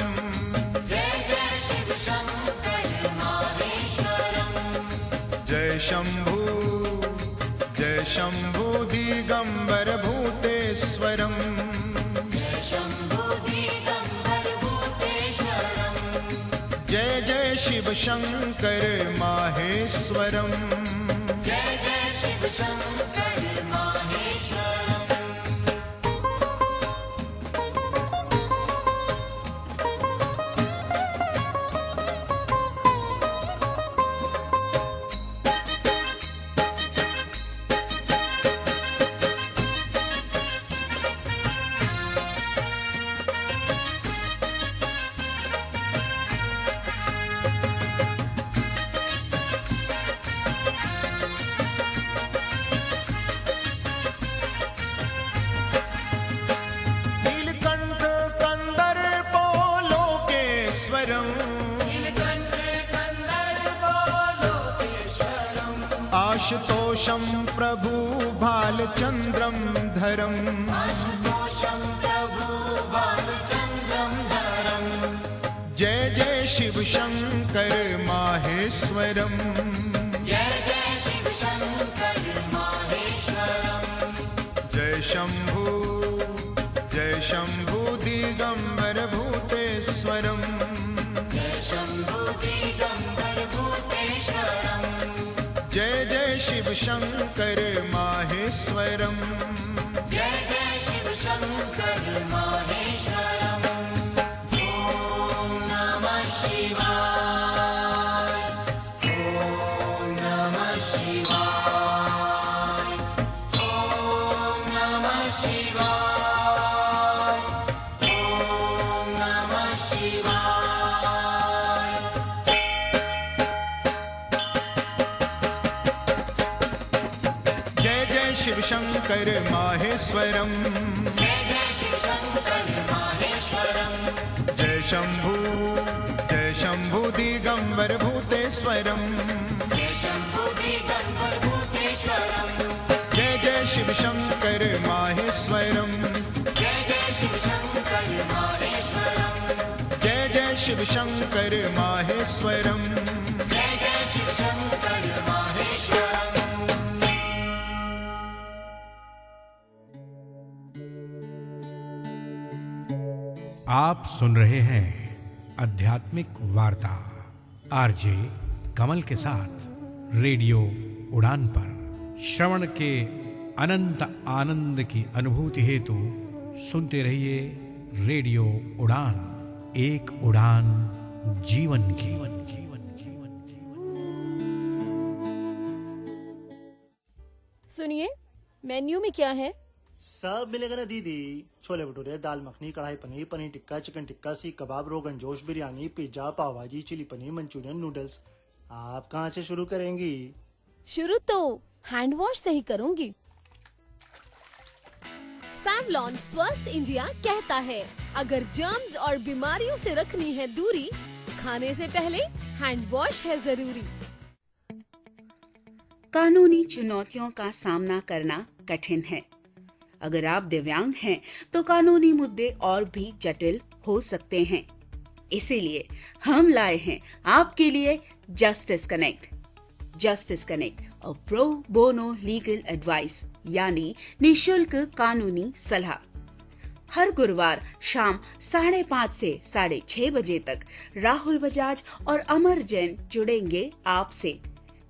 जय जय शिव शंकर माहेश्वरम् जय शंभु दिगंबर भूतेश्वरम् जय शंभु दिगंबर भूतेश्वरम् जय जय शिव शंकर माहेश्वरम् जय जय शिव शंकर माहेश्वरम् नीलकंठ कंदर्पो लोकेश्वरम् नीलकंठ कंदर्पो लोकेश्वरम् आशुतोषं प्रभु भालचंद्रं धरम् आशुतोषं प्रभु बालचंद्रं धरम् जय जय शिव शंकर माहेश्वरम् जय जय शिव शंकर माहेश्वरम् जय शंभु दिगंबर भूतेश्वरम् जय शंभु दिगंबर भूतेश्वरम् जय जय शिव शंकर माहेश्वरम् जय जय शिव शंकर माहेश्वरम् ओम नमः शिवाय ओम नमः शिवाय ओम नमः शिवाय ओम नमः शिवाय जय जय शिव शंकर माहेश्वरम् जय जय शिव शंकर माहेश्वरम् जय शंभु दिगंबर भूतेश्वरम् जय शंभु दिगंबर भूतेश्वरम् जय जय शिव शंकर माहेश्वरम् जय जय शिव शंकर माहेश्वरम् जय जय शिव शंकर माहेश्वरम् जय जय शिव शंकर माहेश्वरम् आप सुन रहे हैं आध्यात्मिक वार्ता आरजे कमल के साथ रेडियो उड़ान पर। श्रवण के अनंत आनंद की अनुभूति हेतु सुनते रहिए रेडियो उड़ान, एक उड़ान जीवन की। सुनिए, मेन्यू में क्या है? सब मिलेगा ना दीदी। छोले भटूरे, दाल मखनी, कढ़ाई पनीर, पनीर टिक्का, चिकन टिक्का, सीख कबाब, रोगन जोश, बिरयानी, पिज्जा, पाव भाजी, चिली पनीर, मंचूरियन, नूडल्स। आप कहाँ से शुरू करेंगी? शुरू तो हैंड वॉश से ही करूंगी। सैवलॉन स्वस्थ इंडिया कहता है, अगर जर्म्स और बीमारियों से रखनी है दूरी, खाने से पहले हैंड वॉश है जरूरी। कानूनी चुनौतियों का सामना करना कठिन है। अगर आप दिव्यांग हैं तो कानूनी मुद्दे और भी जटिल हो सकते हैं। इसीलिए हम लाए हैं आपके लिए justice connect. Justice connect, a pro bono legal advice, यानी निशुल्क कानूनी सलाह। हर गुरुवार शाम 5:30 से 6:30 बजे तक राहुल बजाज और अमर जैन जुड़ेंगे आपसे,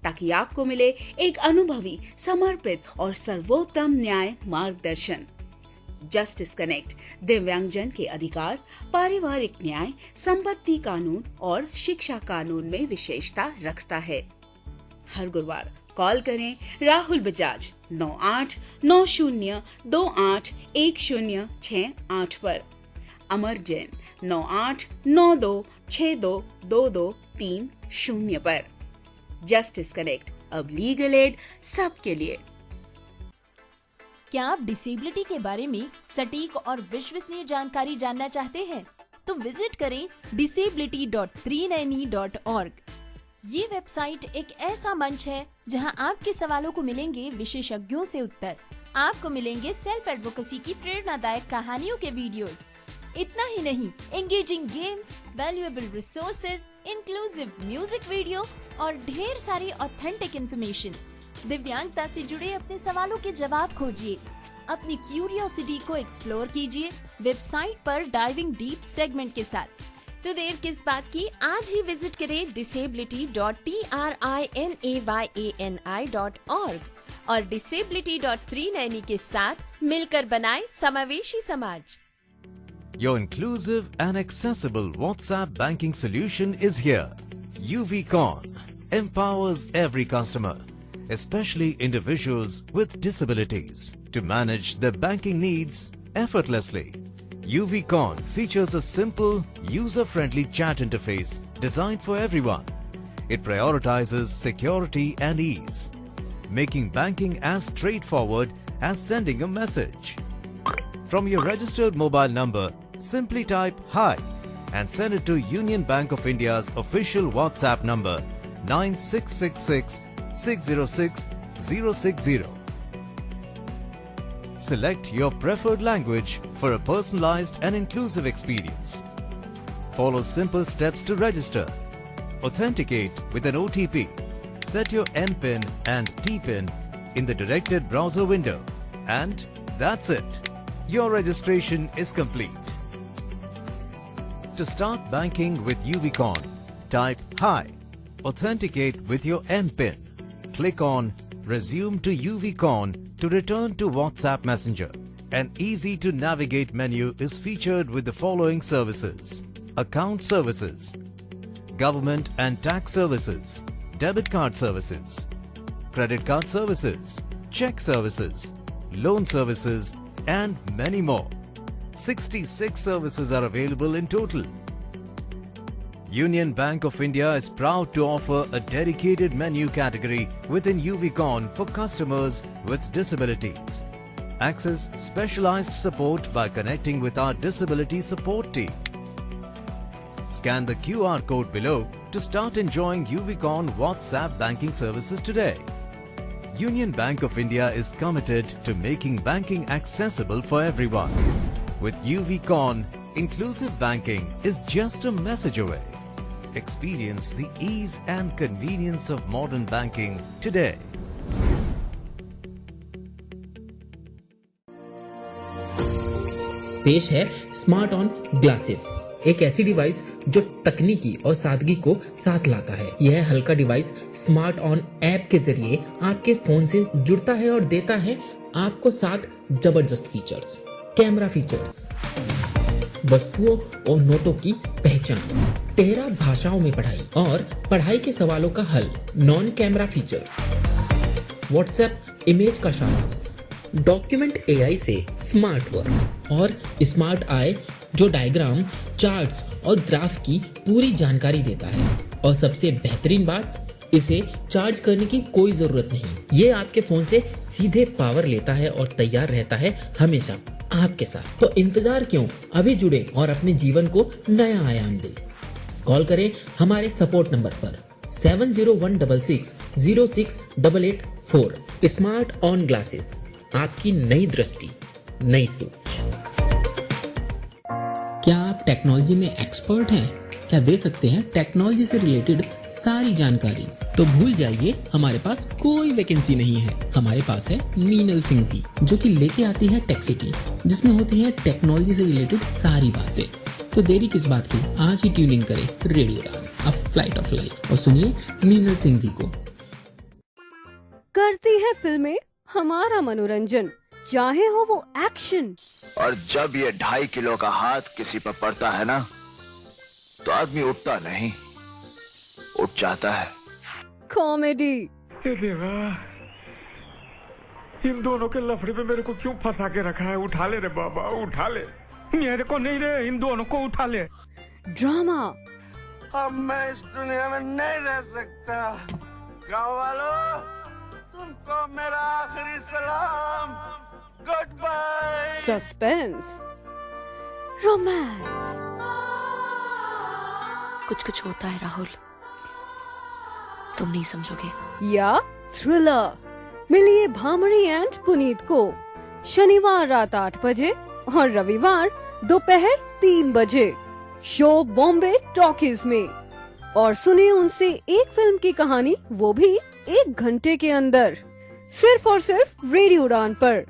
ताकि आपको मिले एक अनुभवी, समर्पित और सर्वोत्तम न्याय मार्गदर्शन। जस्टिस कनेक्ट दिव्यांगजन के अधिकार, पारिवारिक न्याय, संपत्ति कानून और शिक्षा कानून में विशेषता रखता है। हर गुरुवार कॉल करें राहुल बजाज 9890281068 पर, अमर जैन 9892622230 पर। जस्टिस कनेक्ट, अब लीगल एड सबके लिए। क्या आप डिसेबिलिटी के बारे में सटीक और विश्वसनीय जानकारी जानना चाहते हैं? तो विजिट करें disability.390.org। ये वेबसाइट एक ऐसा मंच है जहां आपके सवालों को मिलेंगे विशेषज्ञों से उत्तर। आपको मिलेंगे सेल्फ एडवोकेसी की प्रेरणादायक कहानियों के वीडियोस। इतना ही नहीं, engaging games, valuable resources, inclusive music video और ढेर सारी ऑथेंटिक इन्फॉर्मेशन। दिव्यांगता से जुड़े अपने सवालों के जवाब खोजिए, अपनी क्यूरियोसिटी को एक्सप्लोर कीजिए वेबसाइट पर डाइविंग डीप सेगमेंट के साथ। तो देर किस बात की, आज ही विजिट करें disability.trinayani.org और disability.390 के साथ मिलकर बनाए समावेशी समाज। Your inclusive and accessible WhatsApp banking solution is here. UVCon empowers every customer, especially individuals with disabilities, to manage their banking needs effortlessly. UVCon features a simple, user-friendly chat interface designed for everyone. It prioritizes security and ease, making banking as straightforward as sending a message. From your registered mobile number, simply type "Hi" and send it to Union Bank of India's official WhatsApp number 9666 606 060. Select your preferred language for a personalized and inclusive experience. Follow simple steps to register. Authenticate with an OTP. Set your MPIN and TPIN in the directed browser window. And that's it. Your registration is complete. To start banking with UVCon, type "Hi", authenticate with your MPIN. Click on Resume to UVCon to return to WhatsApp Messenger. An easy-to-navigate menu is featured with the following services: account services, government and tax services, debit card services, credit card services, check services, loan services, and many more. 66 services are available in total. Union Bank of India is proud to offer a dedicated menu category within UVCon for customers with disabilities. Access specialized support by connecting with our disability support team. Scan the QR code below to start enjoying UVCon WhatsApp banking services today. Union Bank of India is committed to making banking accessible for everyone. With UVCon, inclusive banking is just a message away. Experience the ease and convenience of modern banking today. पेश है smart on glasses, एक ऐसी device जो तकनीकी और सादगी को साथ लाता है। यह हल्का डिवाइस स्मार्ट ऑन ऐप के जरिए आपके फोन से जुड़ता है और देता है आपको 7 जबरदस्त फीचर्स। कैमरा फीचर्स, वस्तुओं और नोटों की पहचान, 13 भाषाओं में पढ़ाई और पढ़ाई के सवालों का हल। Non camera features, WhatsApp image का सारांश, डॉक्यूमेंट एआई से स्मार्ट वर्क और स्मार्ट आई जो डायग्राम, चार्ट्स और ग्राफ की पूरी जानकारी देता है। और सबसे बेहतरीन बात, इसे चार्ज करने की कोई जरूरत नहीं। ये आपके फोन से सीधे पावर लेता है और तैयार रहता है हमेशा आपके साथ। तो इंतजार क्यों, अभी जुड़े और अपने जीवन को नया आयाम दे। कॉल करें हमारे सपोर्ट नंबर पर 7016606884। स्मार्ट ऑन ग्लासेस, आपकी नई दृष्टि, नई सोच। क्या आप टेक्नोलॉजी में एक्सपर्ट हैं? क्या दे सकते हैं टेक्नोलॉजी से रिलेटेड सारी जानकारी? तो भूल जाइए, हमारे पास कोई वैकेंसी नहीं है। हमारे पास है मीनल सिंह की, जो कि लेके आती है टेक सिटी, जिसमें होती है टेक्नोलॉजी से रिलेटेड सारी बातें। तो देरी किस बात की, आज ही ट्यून इन करें रेडियो उड़ान, अ फ्लाइट ऑफ लाइफ, और सुनिए मीनल सिंह को। करती है फिल्में हमारा मनोरंजन, चाहे हो वो एक्शन। और जब ये 2.5 किलो का हाथ किसी पर पड़ता है ना, तो आदमी उठता नहीं, उठ जाता है। कॉमेडी। देवा, इन दोनों के लफड़े पे मेरे को क्यों फंसा के रखा है? उठा ले रे बाबा, उठा ले। मेरे को नहीं रे, इन दोनों को उठा ले। ड्रामा। अब मैं इस दुनिया में नहीं रह सकता। गाँव वालों, तुमको मेरा आखिरी सलाम, गुड बाय। सस्पेंस। रोमांस। कुछ कुछ होता है राहुल, तुम नहीं समझोगे। या थ्रिलर। मिलिए भामरी एंड पुनीत को शनिवार रात 8 बजे और रविवार दोपहर 3 बजे शो बॉम्बे टॉकीज में। और सुनिए उनसे एक फिल्म की कहानी, वो भी 1 घंटे के अंदर, सिर्फ और सिर्फ रेडियो उड़ान पर,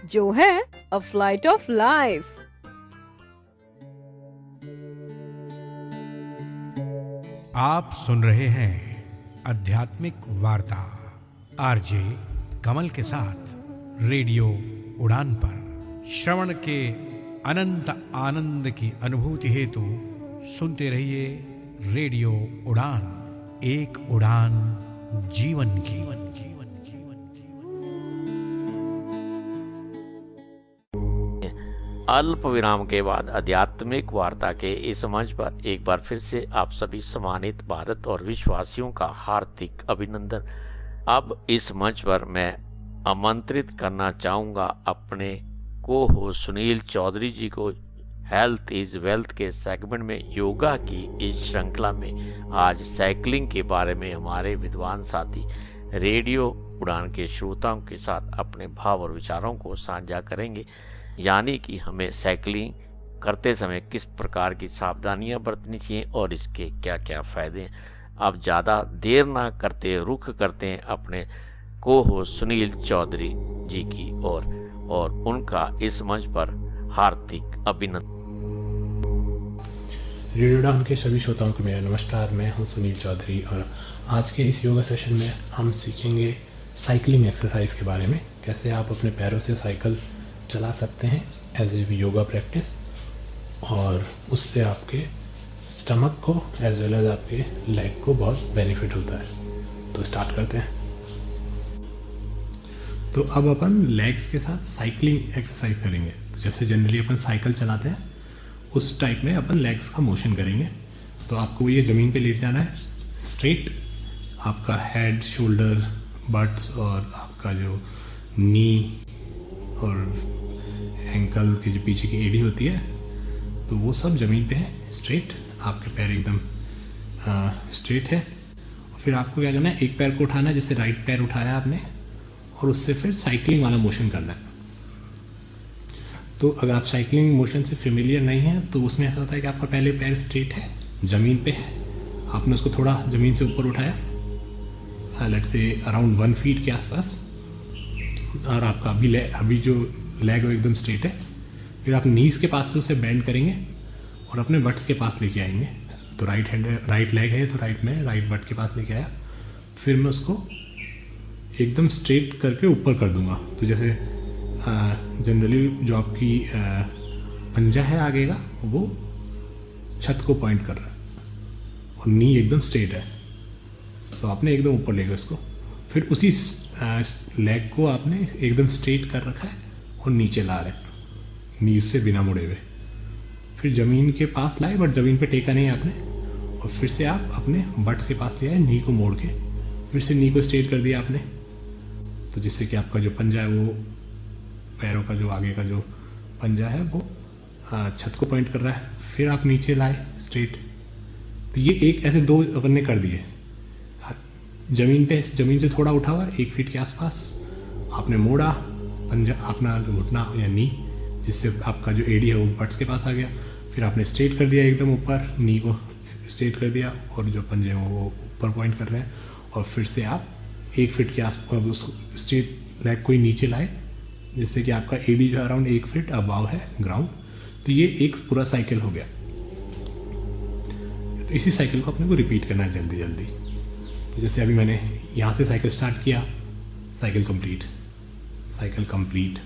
जो है अ फ्लाइट ऑफ लाइफ। आप सुन रहे हैं आध्यात्मिक वार्ता आरजे कमल के साथ रेडियो उड़ान पर। श्रवण के अनंत आनंद की अनुभूति हेतु सुनते रहिए रेडियो उड़ान, एक उड़ान जीवन की। अल्प विराम के बाद आध्यात्मिक वार्ता के इस मंच पर एक बार फिर से आप सभी सम्मानित भारत और विश्ववासियों का हार्दिक अभिनंदन। अब इस मंच पर मैं आमंत्रित करना चाहूंगा अपने को होस्ट सुनील चौधरी जी को। हेल्थ इज वेल्थ के सेगमेंट में योगा की इस श्रृंखला में आज साइकिलिंग के बारे में हमारे विद्वान साथी रेडियो उड़ान के श्रोताओं के साथ अपने भाव और विचारों को साझा करेंगे, यानी कि हमें साइकिलिंग करते समय किस प्रकार की सावधानियां बरतनी चाहिए और इसके क्या क्या फायदे हैं। अब ज्यादा देर ना करते रुख करते हैं अपने को होस्ट सुनील चौधरी जी की और उनका इस मंच पर हार्दिक अभिनंदन। रेडियो उड़ान के सभी श्रोताओं को मेरा नमस्कार। मैं हूं सुनील चौधरी और आज के इस योगा सेशन में हम सीखेंगे साइकिलिंग एक्सरसाइज के बारे में, कैसे आप अपने पैरों से साइकिल चला सकते हैं एज ए योगा प्रैक्टिस, और उससे आपके स्टमक को एज वेल एज आपके लेग को बहुत बेनिफिट होता है। तो स्टार्ट करते हैं। तो अब अपन लेग्स के साथ साइकिलिंग एक्सरसाइज करेंगे। तो जैसे जनरली अपन साइकिल चलाते हैं उस टाइप में अपन लेग्स का मोशन करेंगे। तो आपको ये ज़मीन पे लेट जाना है स्ट्रेट, आपका हेड, शोल्डर, बट्स और आपका जो नी और एंकल की जो पीछे की एड़ी होती है, तो वो सब ज़मीन पे है स्ट्रेट। आपके पैर एकदम स्ट्रेट है। और फिर आपको क्या करना है, एक पैर को उठाना है, जैसे राइट पैर उठाया आपने, और उससे फिर साइकिलिंग वाला मोशन करना है। तो अगर आप साइकिलिंग मोशन से फेमिलियर नहीं है तो उसमें ऐसा होता है कि आपका पहले पैर स्ट्रेट है, ज़मीन पे है, आपने उसको थोड़ा ज़मीन से ऊपर उठाया, लेट्स से अराउंड 1 फीट के आसपास, और आपका अभी जो लेग है एकदम स्ट्रेट है। फिर आप नीज के पास से उसे बेंड करेंगे और अपने बट्स के पास लेके आएंगे। तो राइट लेग है तो राइट बट के पास लेके आया, फिर मैं उसको एकदम स्ट्रेट करके ऊपर कर दूंगा। तो जैसे जनरली जो आपकी पंजा है आगे का वो छत को पॉइंट कर रहा है और नी एकदम स्ट्रेट है, तो आपने एकदम ऊपर लेगा उसको। फिर उसी लेग को आपने एकदम स्ट्रेट कर रखा है और नीचे ला रहे हैं नी से बिना मुड़े हुए। फिर जमीन के पास लाए बट जमीन पे टेका नहीं आपने, और फिर से आप अपने बट्स के पास ले आए, नी को मोड़ के फिर से नी को स्ट्रेट कर दिया आपने, तो जिससे कि आपका जो पंजा है वो पैरों का जो आगे का जो पंजा है वो छत को पॉइंट कर रहा है। फिर आप नीचे लाए स्ट्रेट, तो ये एक ऐसे दो अपन ने कर दिए। जमीन पे जमीन से थोड़ा उठा हुआ 1 फीट के आसपास आपने मोड़ा पंजा अपना घुटना या नी, जिससे आपका जो एडी है वो बट्स के पास आ गया। फिर आपने स्ट्रेट कर दिया एकदम ऊपर, नी को स्ट्रेट कर दिया और जो पंजे हैं वो ऊपर पॉइंट कर रहे हैं, और फिर से आप 1 फीट के आसपास उस स्ट्रेट लेग को ही नीचे लाए, जिससे कि आपका एडी जो अराउंड 1 फीट अबाव है ग्राउंड। तो ये एक पूरा साइकिल हो गया। तो इसी साइकिल को अपने को रिपीट करना है जल्दी जल्दी। तो जैसे अभी मैंने यहाँ से साइकिल स्टार्ट किया, cycle complete, cycle complete,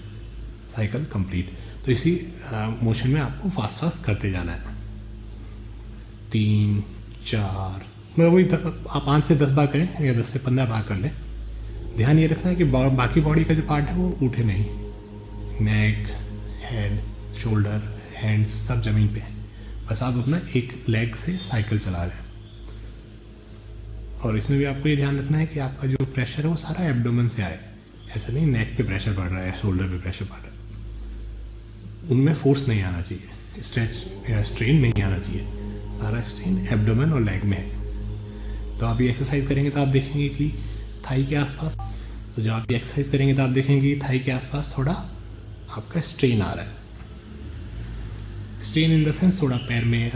cycle complete. तो इसी मोशन में आपको फास्ट फास्ट करते जाना है। 3 4 मैं वही आप 5 से 10 बार करें या 10 से 15 बार कर लें। ध्यान ये रखना है कि बाकी बॉडी का जो पार्ट है वो उठे नहीं। नेक, हेड, शोल्डर, हैंड्स सब जमीन पे है, बस आप अपना एक लेग से साइकिल चला रहे हैं। और इसमें भी आपको ये ध्यान रखना है कि आपका जो प्रेशर है वो सारा एब्डोमेन से आए, ऐसा नहीं नेक पे प्रेशर पड़ रहा है, शोल्डर पे प्रेशर पड़ रहा है, उनमें फोर्स नहीं आना चाहिए, स्ट्रेच या स्ट्रेन नहीं आना चाहिए, सारा स्ट्रेन एब्डोमेन और लेग में है। तो आप ये एक्सरसाइज करेंगे तो आप देखेंगे कि थाई के आसपास, तो जब आप ये एक्सरसाइज करेंगे तो आप देखेंगे कि थाई के आसपास थोड़ा आपका स्ट्रेन आ रहा है। स्ट्रेन इन द सेंस थोड़ा पैर में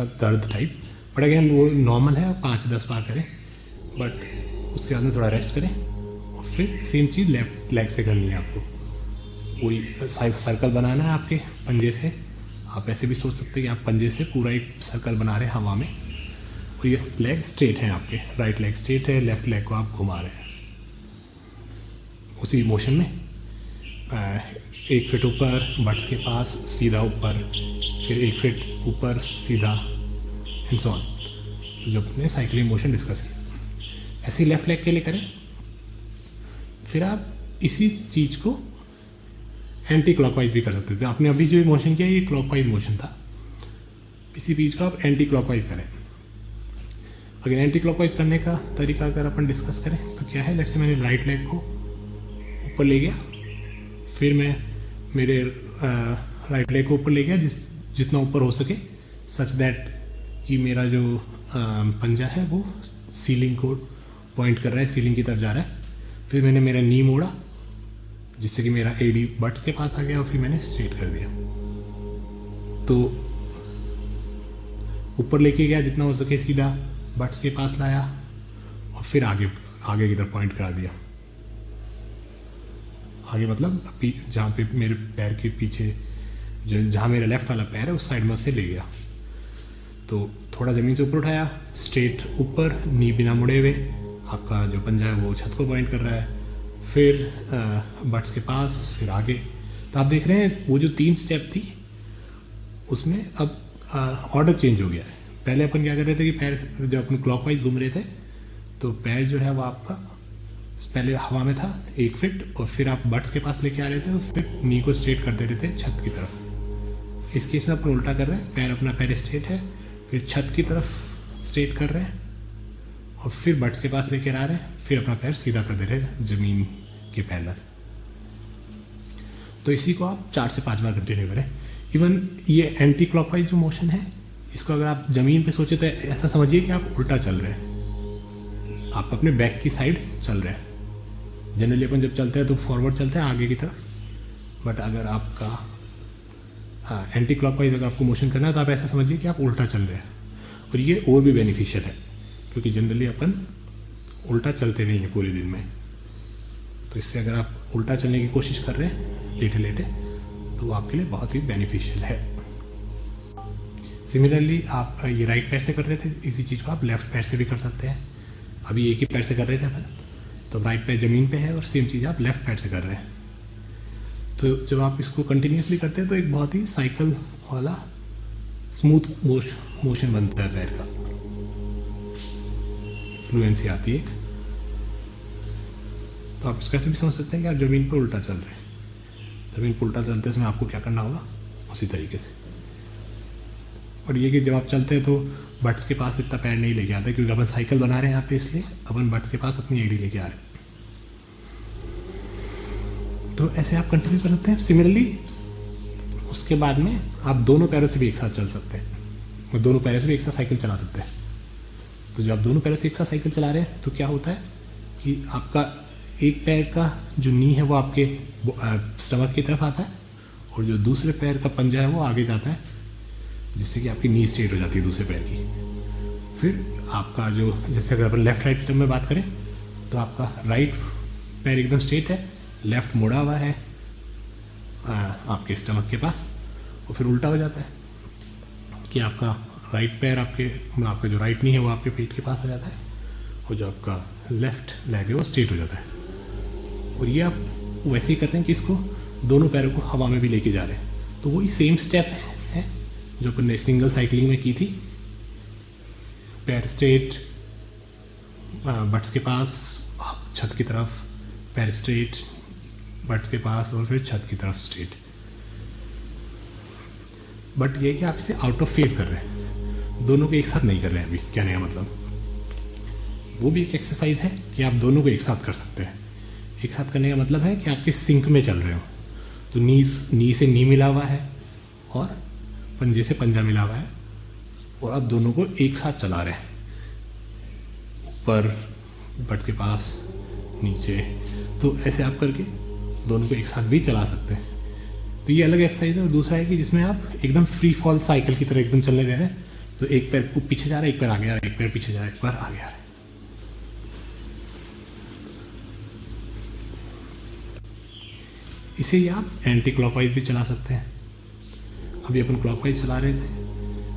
दर्द टाइप, बट अगेन वो नॉर्मल है, 5-10 बार करें, बट उसके बाद में थोड़ा रेस्ट करें और फिर सेम चीज़ लेफ्ट लेग से करनी है आपको। कोई सर्कल बनाना है आपके पंजे से, आप ऐसे भी सोच सकते हैं कि आप पंजे से पूरा एक सर्कल बना रहे हैं हवा में, और ये लेग स्ट्रेट है आपके, राइट लेग स्ट्रेट है, लेफ्ट लेग को आप घुमा रहे हैं। उसी मोशन में 1 फीट ऊपर बट्स के पास सीधा ऊपर, फिर 1 फीट ऊपर सीधा, एंड सो ऑन। तो जो अपने साइकिलिंग मोशन डिस्कस किया, ऐसे ही लेफ्ट लेग के लिए करें। फिर आप इसी चीज को एंटी क्लॉकवाइज भी कर सकते थे। आपने अभी जो मोशन किया ये क्लॉकवाइज मोशन था, इसी चीज को आप एंटी क्लॉकवाइज करें। अगर एंटी क्लॉकवाइज करने का तरीका अगर अपन डिस्कस करें तो क्या है, लेट्स से मैंने राइट लेग को ऊपर ले गया, फिर मैं मेरे राइट लेग को ऊपर ले गया जितना ऊपर हो सके, सच दैट कि मेरा जो पंजा है वो सीलिंग को पॉइंट कर रहा है, सीलिंग की तरफ जा रहा है। फिर मैंने मेरा नी मोड़ा जिससे कि मेरा एडी बट्स के पास आ गया, और फिर मैंने स्ट्रेट कर दिया। तो ऊपर लेके गया जितना हो सके, सीधा बट्स के पास लाया और फिर आगे की तरफ पॉइंट करा दिया। आगे मतलब जहाँ पे मेरे पैर के पीछे जहाँ मेरा लेफ्ट वाला पैर है उस साइड में उसे ले गया। तो थोड़ा जमीन से ऊपर उठाया, स्ट्रेट ऊपर, नी बिना मुड़े हुए, आपका जो पंजा है वो छत को पॉइंट कर रहा है, फिर बट्स के पास, फिर आगे। तो आप देख रहे हैं वो जो 3 स्टेप थी उसमें अब ऑर्डर चेंज हो गया है। पहले अपन क्या कर रहे थे कि पैर जब अपन क्लॉकवाइज घूम रहे थे तो पैर जो है वो आपका पहले हवा में था 1 फीट, और फिर आप बट्स के पास लेके आ रहे थे और फिर नी को स्ट्रेट कर दे रहे थे छत की तरफ। इस केस में अपन उल्टा कर रहे हैं, पैर अपना पैर स्ट्रेट है, फिर छत की तरफ स्ट्रेट कर रहे हैं और फिर बट्स के पास लेकर आ रहे हैं, फिर अपना पैर सीधा कर दे रहे हैं जमीन के पैरेलल। तो इसी को आप 4 से 5 बार कंटिन्यू करें। इवन ये एंटी क्लॉकवाइज जो मोशन है, इसको अगर आप जमीन पे सोचे तो ऐसा समझिए कि आप उल्टा चल रहे हैं, आप अपने बैक की साइड चल रहे हैं। जनरली अपन जब चलते हैं तो फॉरवर्ड चलते हैं आगे की तरफ, बट अगर आपका एंटी क्लॉकवाइज अगर आपको मोशन करना है तो आप ऐसा समझिए कि आप उल्टा चल रहे हैं। और ये और भी बेनिफिशियल है क्योंकि जनरली अपन उल्टा चलते नहीं है पूरे दिन में। तो इससे अगर आप उल्टा चलने की कोशिश कर रहे हैं लेटे लेटे तो वो आपके लिए बहुत ही बेनिफिशियल है। सिमिलरली आप ये राइट पैर से कर रहे थे, इसी चीज़ को आप लेफ्ट पैर से भी कर सकते हैं। अभी एक ही पैर से कर रहे थे अपन, तो राइट पैर जमीन पे है और सेम चीज़ आप लेफ्ट पैर से कर रहे हैं। तो जब आप इसको कंटिन्यूसली करते हैं तो एक बहुत ही साइकिल वाला स्मूथ मोशन बनता है पैर का, फ्लुएंसी आती है। तो आप इसको ऐसे भी समझ सकते हैं कि आप ज़मीन पर उल्टा चल रहे हैं। ज़मीन पर उल्टा चलते समय आपको क्या करना होगा, उसी तरीके से। और ये कि जब आप चलते हैं तो बट्स के पास इतना पैर नहीं लेके आते, क्योंकि अपन साइकिल बना रहे हैं यहाँ पे, इसलिए अपन बट्स के पास अपनी एड़ी लेके आ रहे हैं। तो ऐसे आप कंटिन्यू कर सकते हैं। सिमिलरली उसके बाद में आप दोनों पैरों से भी एक साथ चल सकते हैं, और दोनों पैरों से भी एक साथ साइकिल चला सकते हैं। तो जब आप दोनों पैरों से एक साथ साइकिल चला रहे हैं तो क्या होता है कि आपका एक पैर का जो नी है वो आपके स्टमक की तरफ आता है, और जो दूसरे पैर का पंजा है वो आगे जाता है, जिससे कि आपकी नी स्ट्रेट हो जाती है दूसरे पैर की। फिर आपका जो, जैसे अगर अपन लेफ्ट राइट टर्म में बात करें तो आपका राइट पैर एकदम स्ट्रेट है, लेफ्ट मुड़ा हुआ है आपके स्टमक के पास, और फिर उल्टा हो जाता है कि आपका राइट पैर आपका जो राइट नी है वो आपके पेट के पास आ जाता है, और जो आपका लेफ्ट लेग है वो स्ट्रेट हो जाता है। और ये आप वैसे ही कर रहे हैं कि इसको दोनों पैरों को हवा में भी लेके जा रहे हैं। तो वही सेम स्टेप है जो अपन ने सिंगल साइकिलिंग में की थी। पैर स्ट्रेट, बट्स के पास छत की तरफ, पैर स्ट्रेट, बट्स के पास, और फिर छत की तरफ स्ट्रेट। बट ये कि आप इसे आउट ऑफ फेस कर रहे हैं, दोनों को एक साथ नहीं कर रहे हैं। अभी कहने का मतलब वो भी एक एक्सरसाइज है कि आप दोनों को एक साथ कर सकते हैं। एक साथ करने का मतलब है कि आपके सिंक में चल रहे हो, तो नी से नी मिला हुआ है और पंजे से पंजा मिला हुआ है, और आप दोनों को एक साथ चला रहे हैं, ऊपर, बट के पास, नीचे। तो ऐसे आप करके दोनों को एक साथ भी चला सकते हैं। तो ये अलग एक्सरसाइज है। और दूसरा है कि जिसमें आप एकदम फ्री फॉल साइकिल की तरह एकदम चलने दे रहे हैं, तो एक पैर पीछे जा रहा है, एक पैर आगे आ रहा है, एक पैर पीछे जा रहा है, एक पैर आगे आ रहा है। इसे ही आप एंटी क्लॉकवाइज भी चला सकते हैं। अभी अपन क्लॉकवाइज चला रहे थे,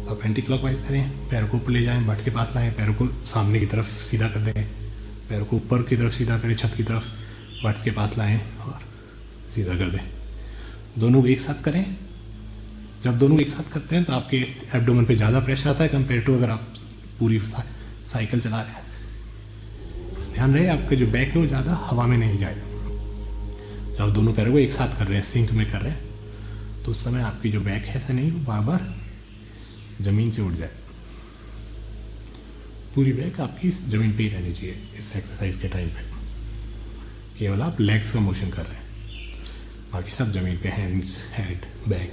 अब एंटी क्लॉकवाइज करें, पैरों को ऊपर ले जाएं, बट के पास लाएं, पैरों को सामने की तरफ सीधा कर दें, पैरों को ऊपर की तरफ सीधा करें, छत की तरफ, बट के पास लाएं और सीधा कर दें। दोनों को एक साथ करें। जब दोनों एक साथ करते हैं तो आपके एब्डोमेन पे ज़्यादा प्रेशर आता है कंपेयर टू अगर आप पूरी साइकिल चला रहे हैं। ध्यान रहे आपका जो बैक है वो ज़्यादा हवा में नहीं जाए। जब आप दोनों पैरों को एक साथ कर रहे हैं, सिंक में कर रहे हैं, तो उस समय आपकी जो बैक है ऐसा नहीं बार बार जमीन से उठ जाए। पूरी बैक आपकी जमीन पे ही रहनी चाहिए इस एक्सरसाइज के टाइम पे। केवल आप लेग्स का मोशन कर रहे हैं, बाकी सब जमीन पे, हैंड्स, हेड, बैक।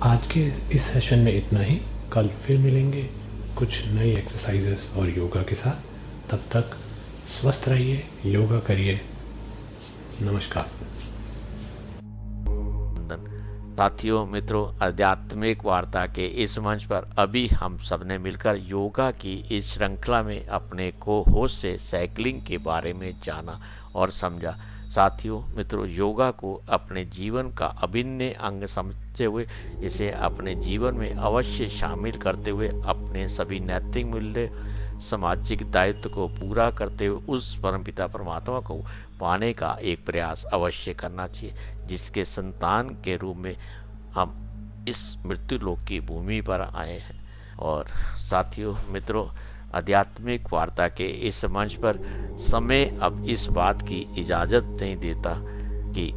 आज के इस सेशन में इतना ही। कल फिर मिलेंगे कुछ नई एक्सरसाइजेस और योगा के साथ। तब तक स्वस्थ रहिए, योगा करिए। नमस्कार। साथियों, मित्रों, आध्यात्मिक वार्ता के इस मंच पर अभी हम सब ने मिलकर योगा की इस श्रृंखला में अपने को होस्ट से साइकिलिंग के बारे में जाना और समझा। साथियों, मित्रों, योगा को अपने जीवन का अभिन्न अंग समझते हुए इसे अपने जीवन में अवश्य शामिल करते हुए अपने सभी नैतिक मूल्य, सामाजिक दायित्व को पूरा करते हुए उस परमपिता परमात्मा को पाने का एक प्रयास अवश्य करना चाहिए, जिसके संतान के रूप में हम इस मृत्यु लोक की भूमि पर आए हैं। और साथियों, मित्रों, आध्यात्मिक वार्ता के इस मंच पर समय अब इस बात की इजाजत नहीं देता कि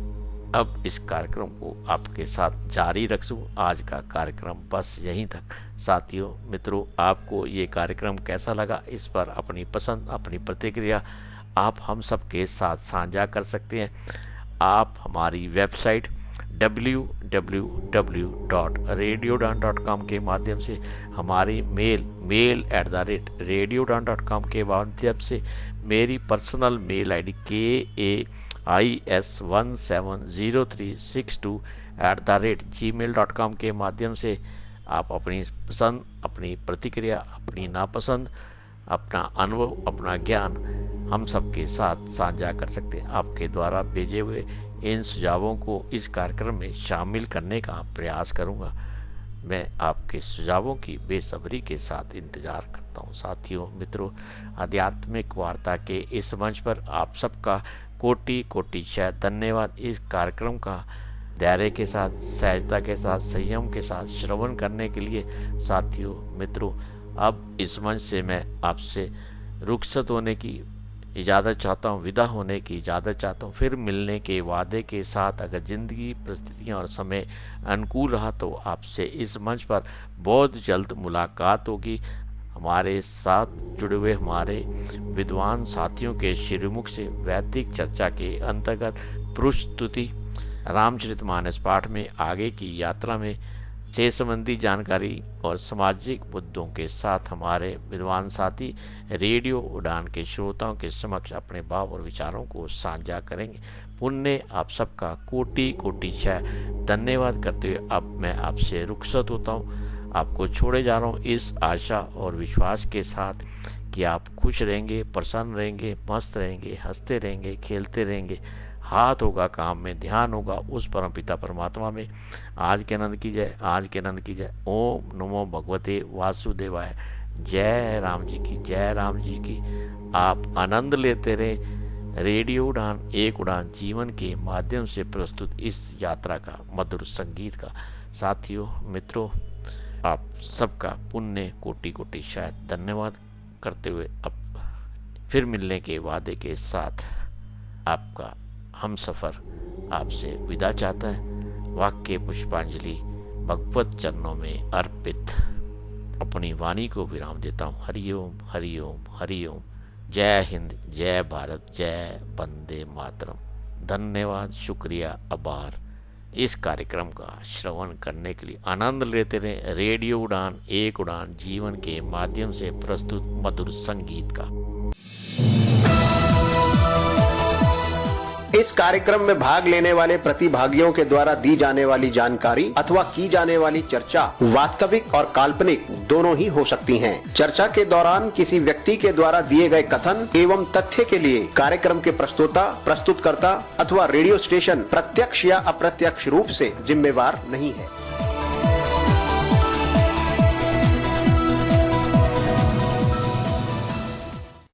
अब इस कार्यक्रम को आपके साथ जारी रखूं। आज का कार्यक्रम बस यहीं तक। साथियों, मित्रों, आपको ये कार्यक्रम कैसा लगा, इस पर अपनी पसंद, अपनी प्रतिक्रिया आप हम सबके साथ साझा कर सकते हैं। आप हमारी वेबसाइट www.radiodan.com के माध्यम से, हमारी mail@radiodan.com के माध्यम से, मेरी पर्सनल मेल आईडी KAIS170362@gmail.com के माध्यम से आप अपनी पसंद, अपनी प्रतिक्रिया, अपनी नापसंद, अपना अनुभव, अपना ज्ञान हम सबके साथ साझा कर सकते हैं। आपके द्वारा भेजे हुए इन सुझावों को इस कार्यक्रम में शामिल करने का प्रयास करूंगा। मैं आपके सुझावों की बेसब्री के साथ इंतजार करता हूं। साथियों, मित्रों, आध्यात्मिक वार्ता के इस मंच पर आप सबका कोटि कोटि शायद धन्यवाद। इस कार्यक्रम का धैर्य के साथ, सहजता के साथ, संयम के साथ श्रवण करने के लिए। साथियों, मित्रों, अब इस मंच से मैं आपसे रुखसत होने की इजाज़त चाहता हूँ, विदा होने की इजाज़त चाहता हूँ। फिर मिलने के वादे के साथ, अगर जिंदगी, परिस्थितियाँ और समय अनुकूल रहा तो आपसे इस मंच पर बहुत जल्द मुलाकात होगी। हमारे साथ जुड़े हुए हमारे विद्वान साथियों के श्रीमुख से वैदिक चर्चा के अंतर्गत प्रस्तुति रामचरितमानस पाठ में आगे की यात्रा में से संबंधी जानकारी और सामाजिक मुद्दों के साथ हमारे विद्वान साथी रेडियो उड़ान के श्रोताओं के समक्ष अपने भाव और विचारों को साझा करेंगे। पुण्य आप सबका कोटि कोटि शय धन्यवाद करते हुए अब मैं आपसे रुखसत होता हूँ। आपको छोड़े जा रहा हूँ इस आशा और विश्वास के साथ कि आप खुश रहेंगे, प्रसन्न रहेंगे, मस्त रहेंगे, हंसते रहेंगे, खेलते रहेंगे। हाथ होगा काम में, ध्यान होगा उस परम पिता परमात्मा में। आज के आनंद की जय, आज के आनंद की जय। ओम नमो भगवते वासुदेवाय। जय राम जी की, जय राम जी की। आप आनंद लेते रहे रेडियो उड़ान, एक उड़ान जीवन के माध्यम से प्रस्तुत इस यात्रा का, मधुर संगीत का। साथियों, मित्रों, आप सबका पुण्य कोटि कोटि शायद धन्यवाद करते हुए अब फिर मिलने के वादे के साथ आपका हम सफर आपसे विदा चाहता है। वाक्य पुष्पांजलि भगवत चरणों में अर्पित अपनी वाणी को विराम देता हूँ। हरिओम हरिओम हरिओम। जय हिंद, जय भारत, जय वंदे मातरम। धन्यवाद, शुक्रिया, आभार इस कार्यक्रम का श्रवण करने के लिए। आनंद लेते रहे रेडियो उड़ान, एक उड़ान जीवन के माध्यम से प्रस्तुत मधुर संगीत का। इस कार्यक्रम में भाग लेने वाले प्रतिभागियों के द्वारा दी जाने वाली जानकारी अथवा की जाने वाली चर्चा वास्तविक और काल्पनिक दोनों ही हो सकती हैं। चर्चा के दौरान किसी व्यक्ति के द्वारा दिए गए कथन एवं तथ्य के लिए कार्यक्रम के प्रस्तोता, प्रस्तुतकर्ता अथवा रेडियो स्टेशन प्रत्यक्ष या अप्रत्यक्ष रूप से जिम्मेवार नहीं है।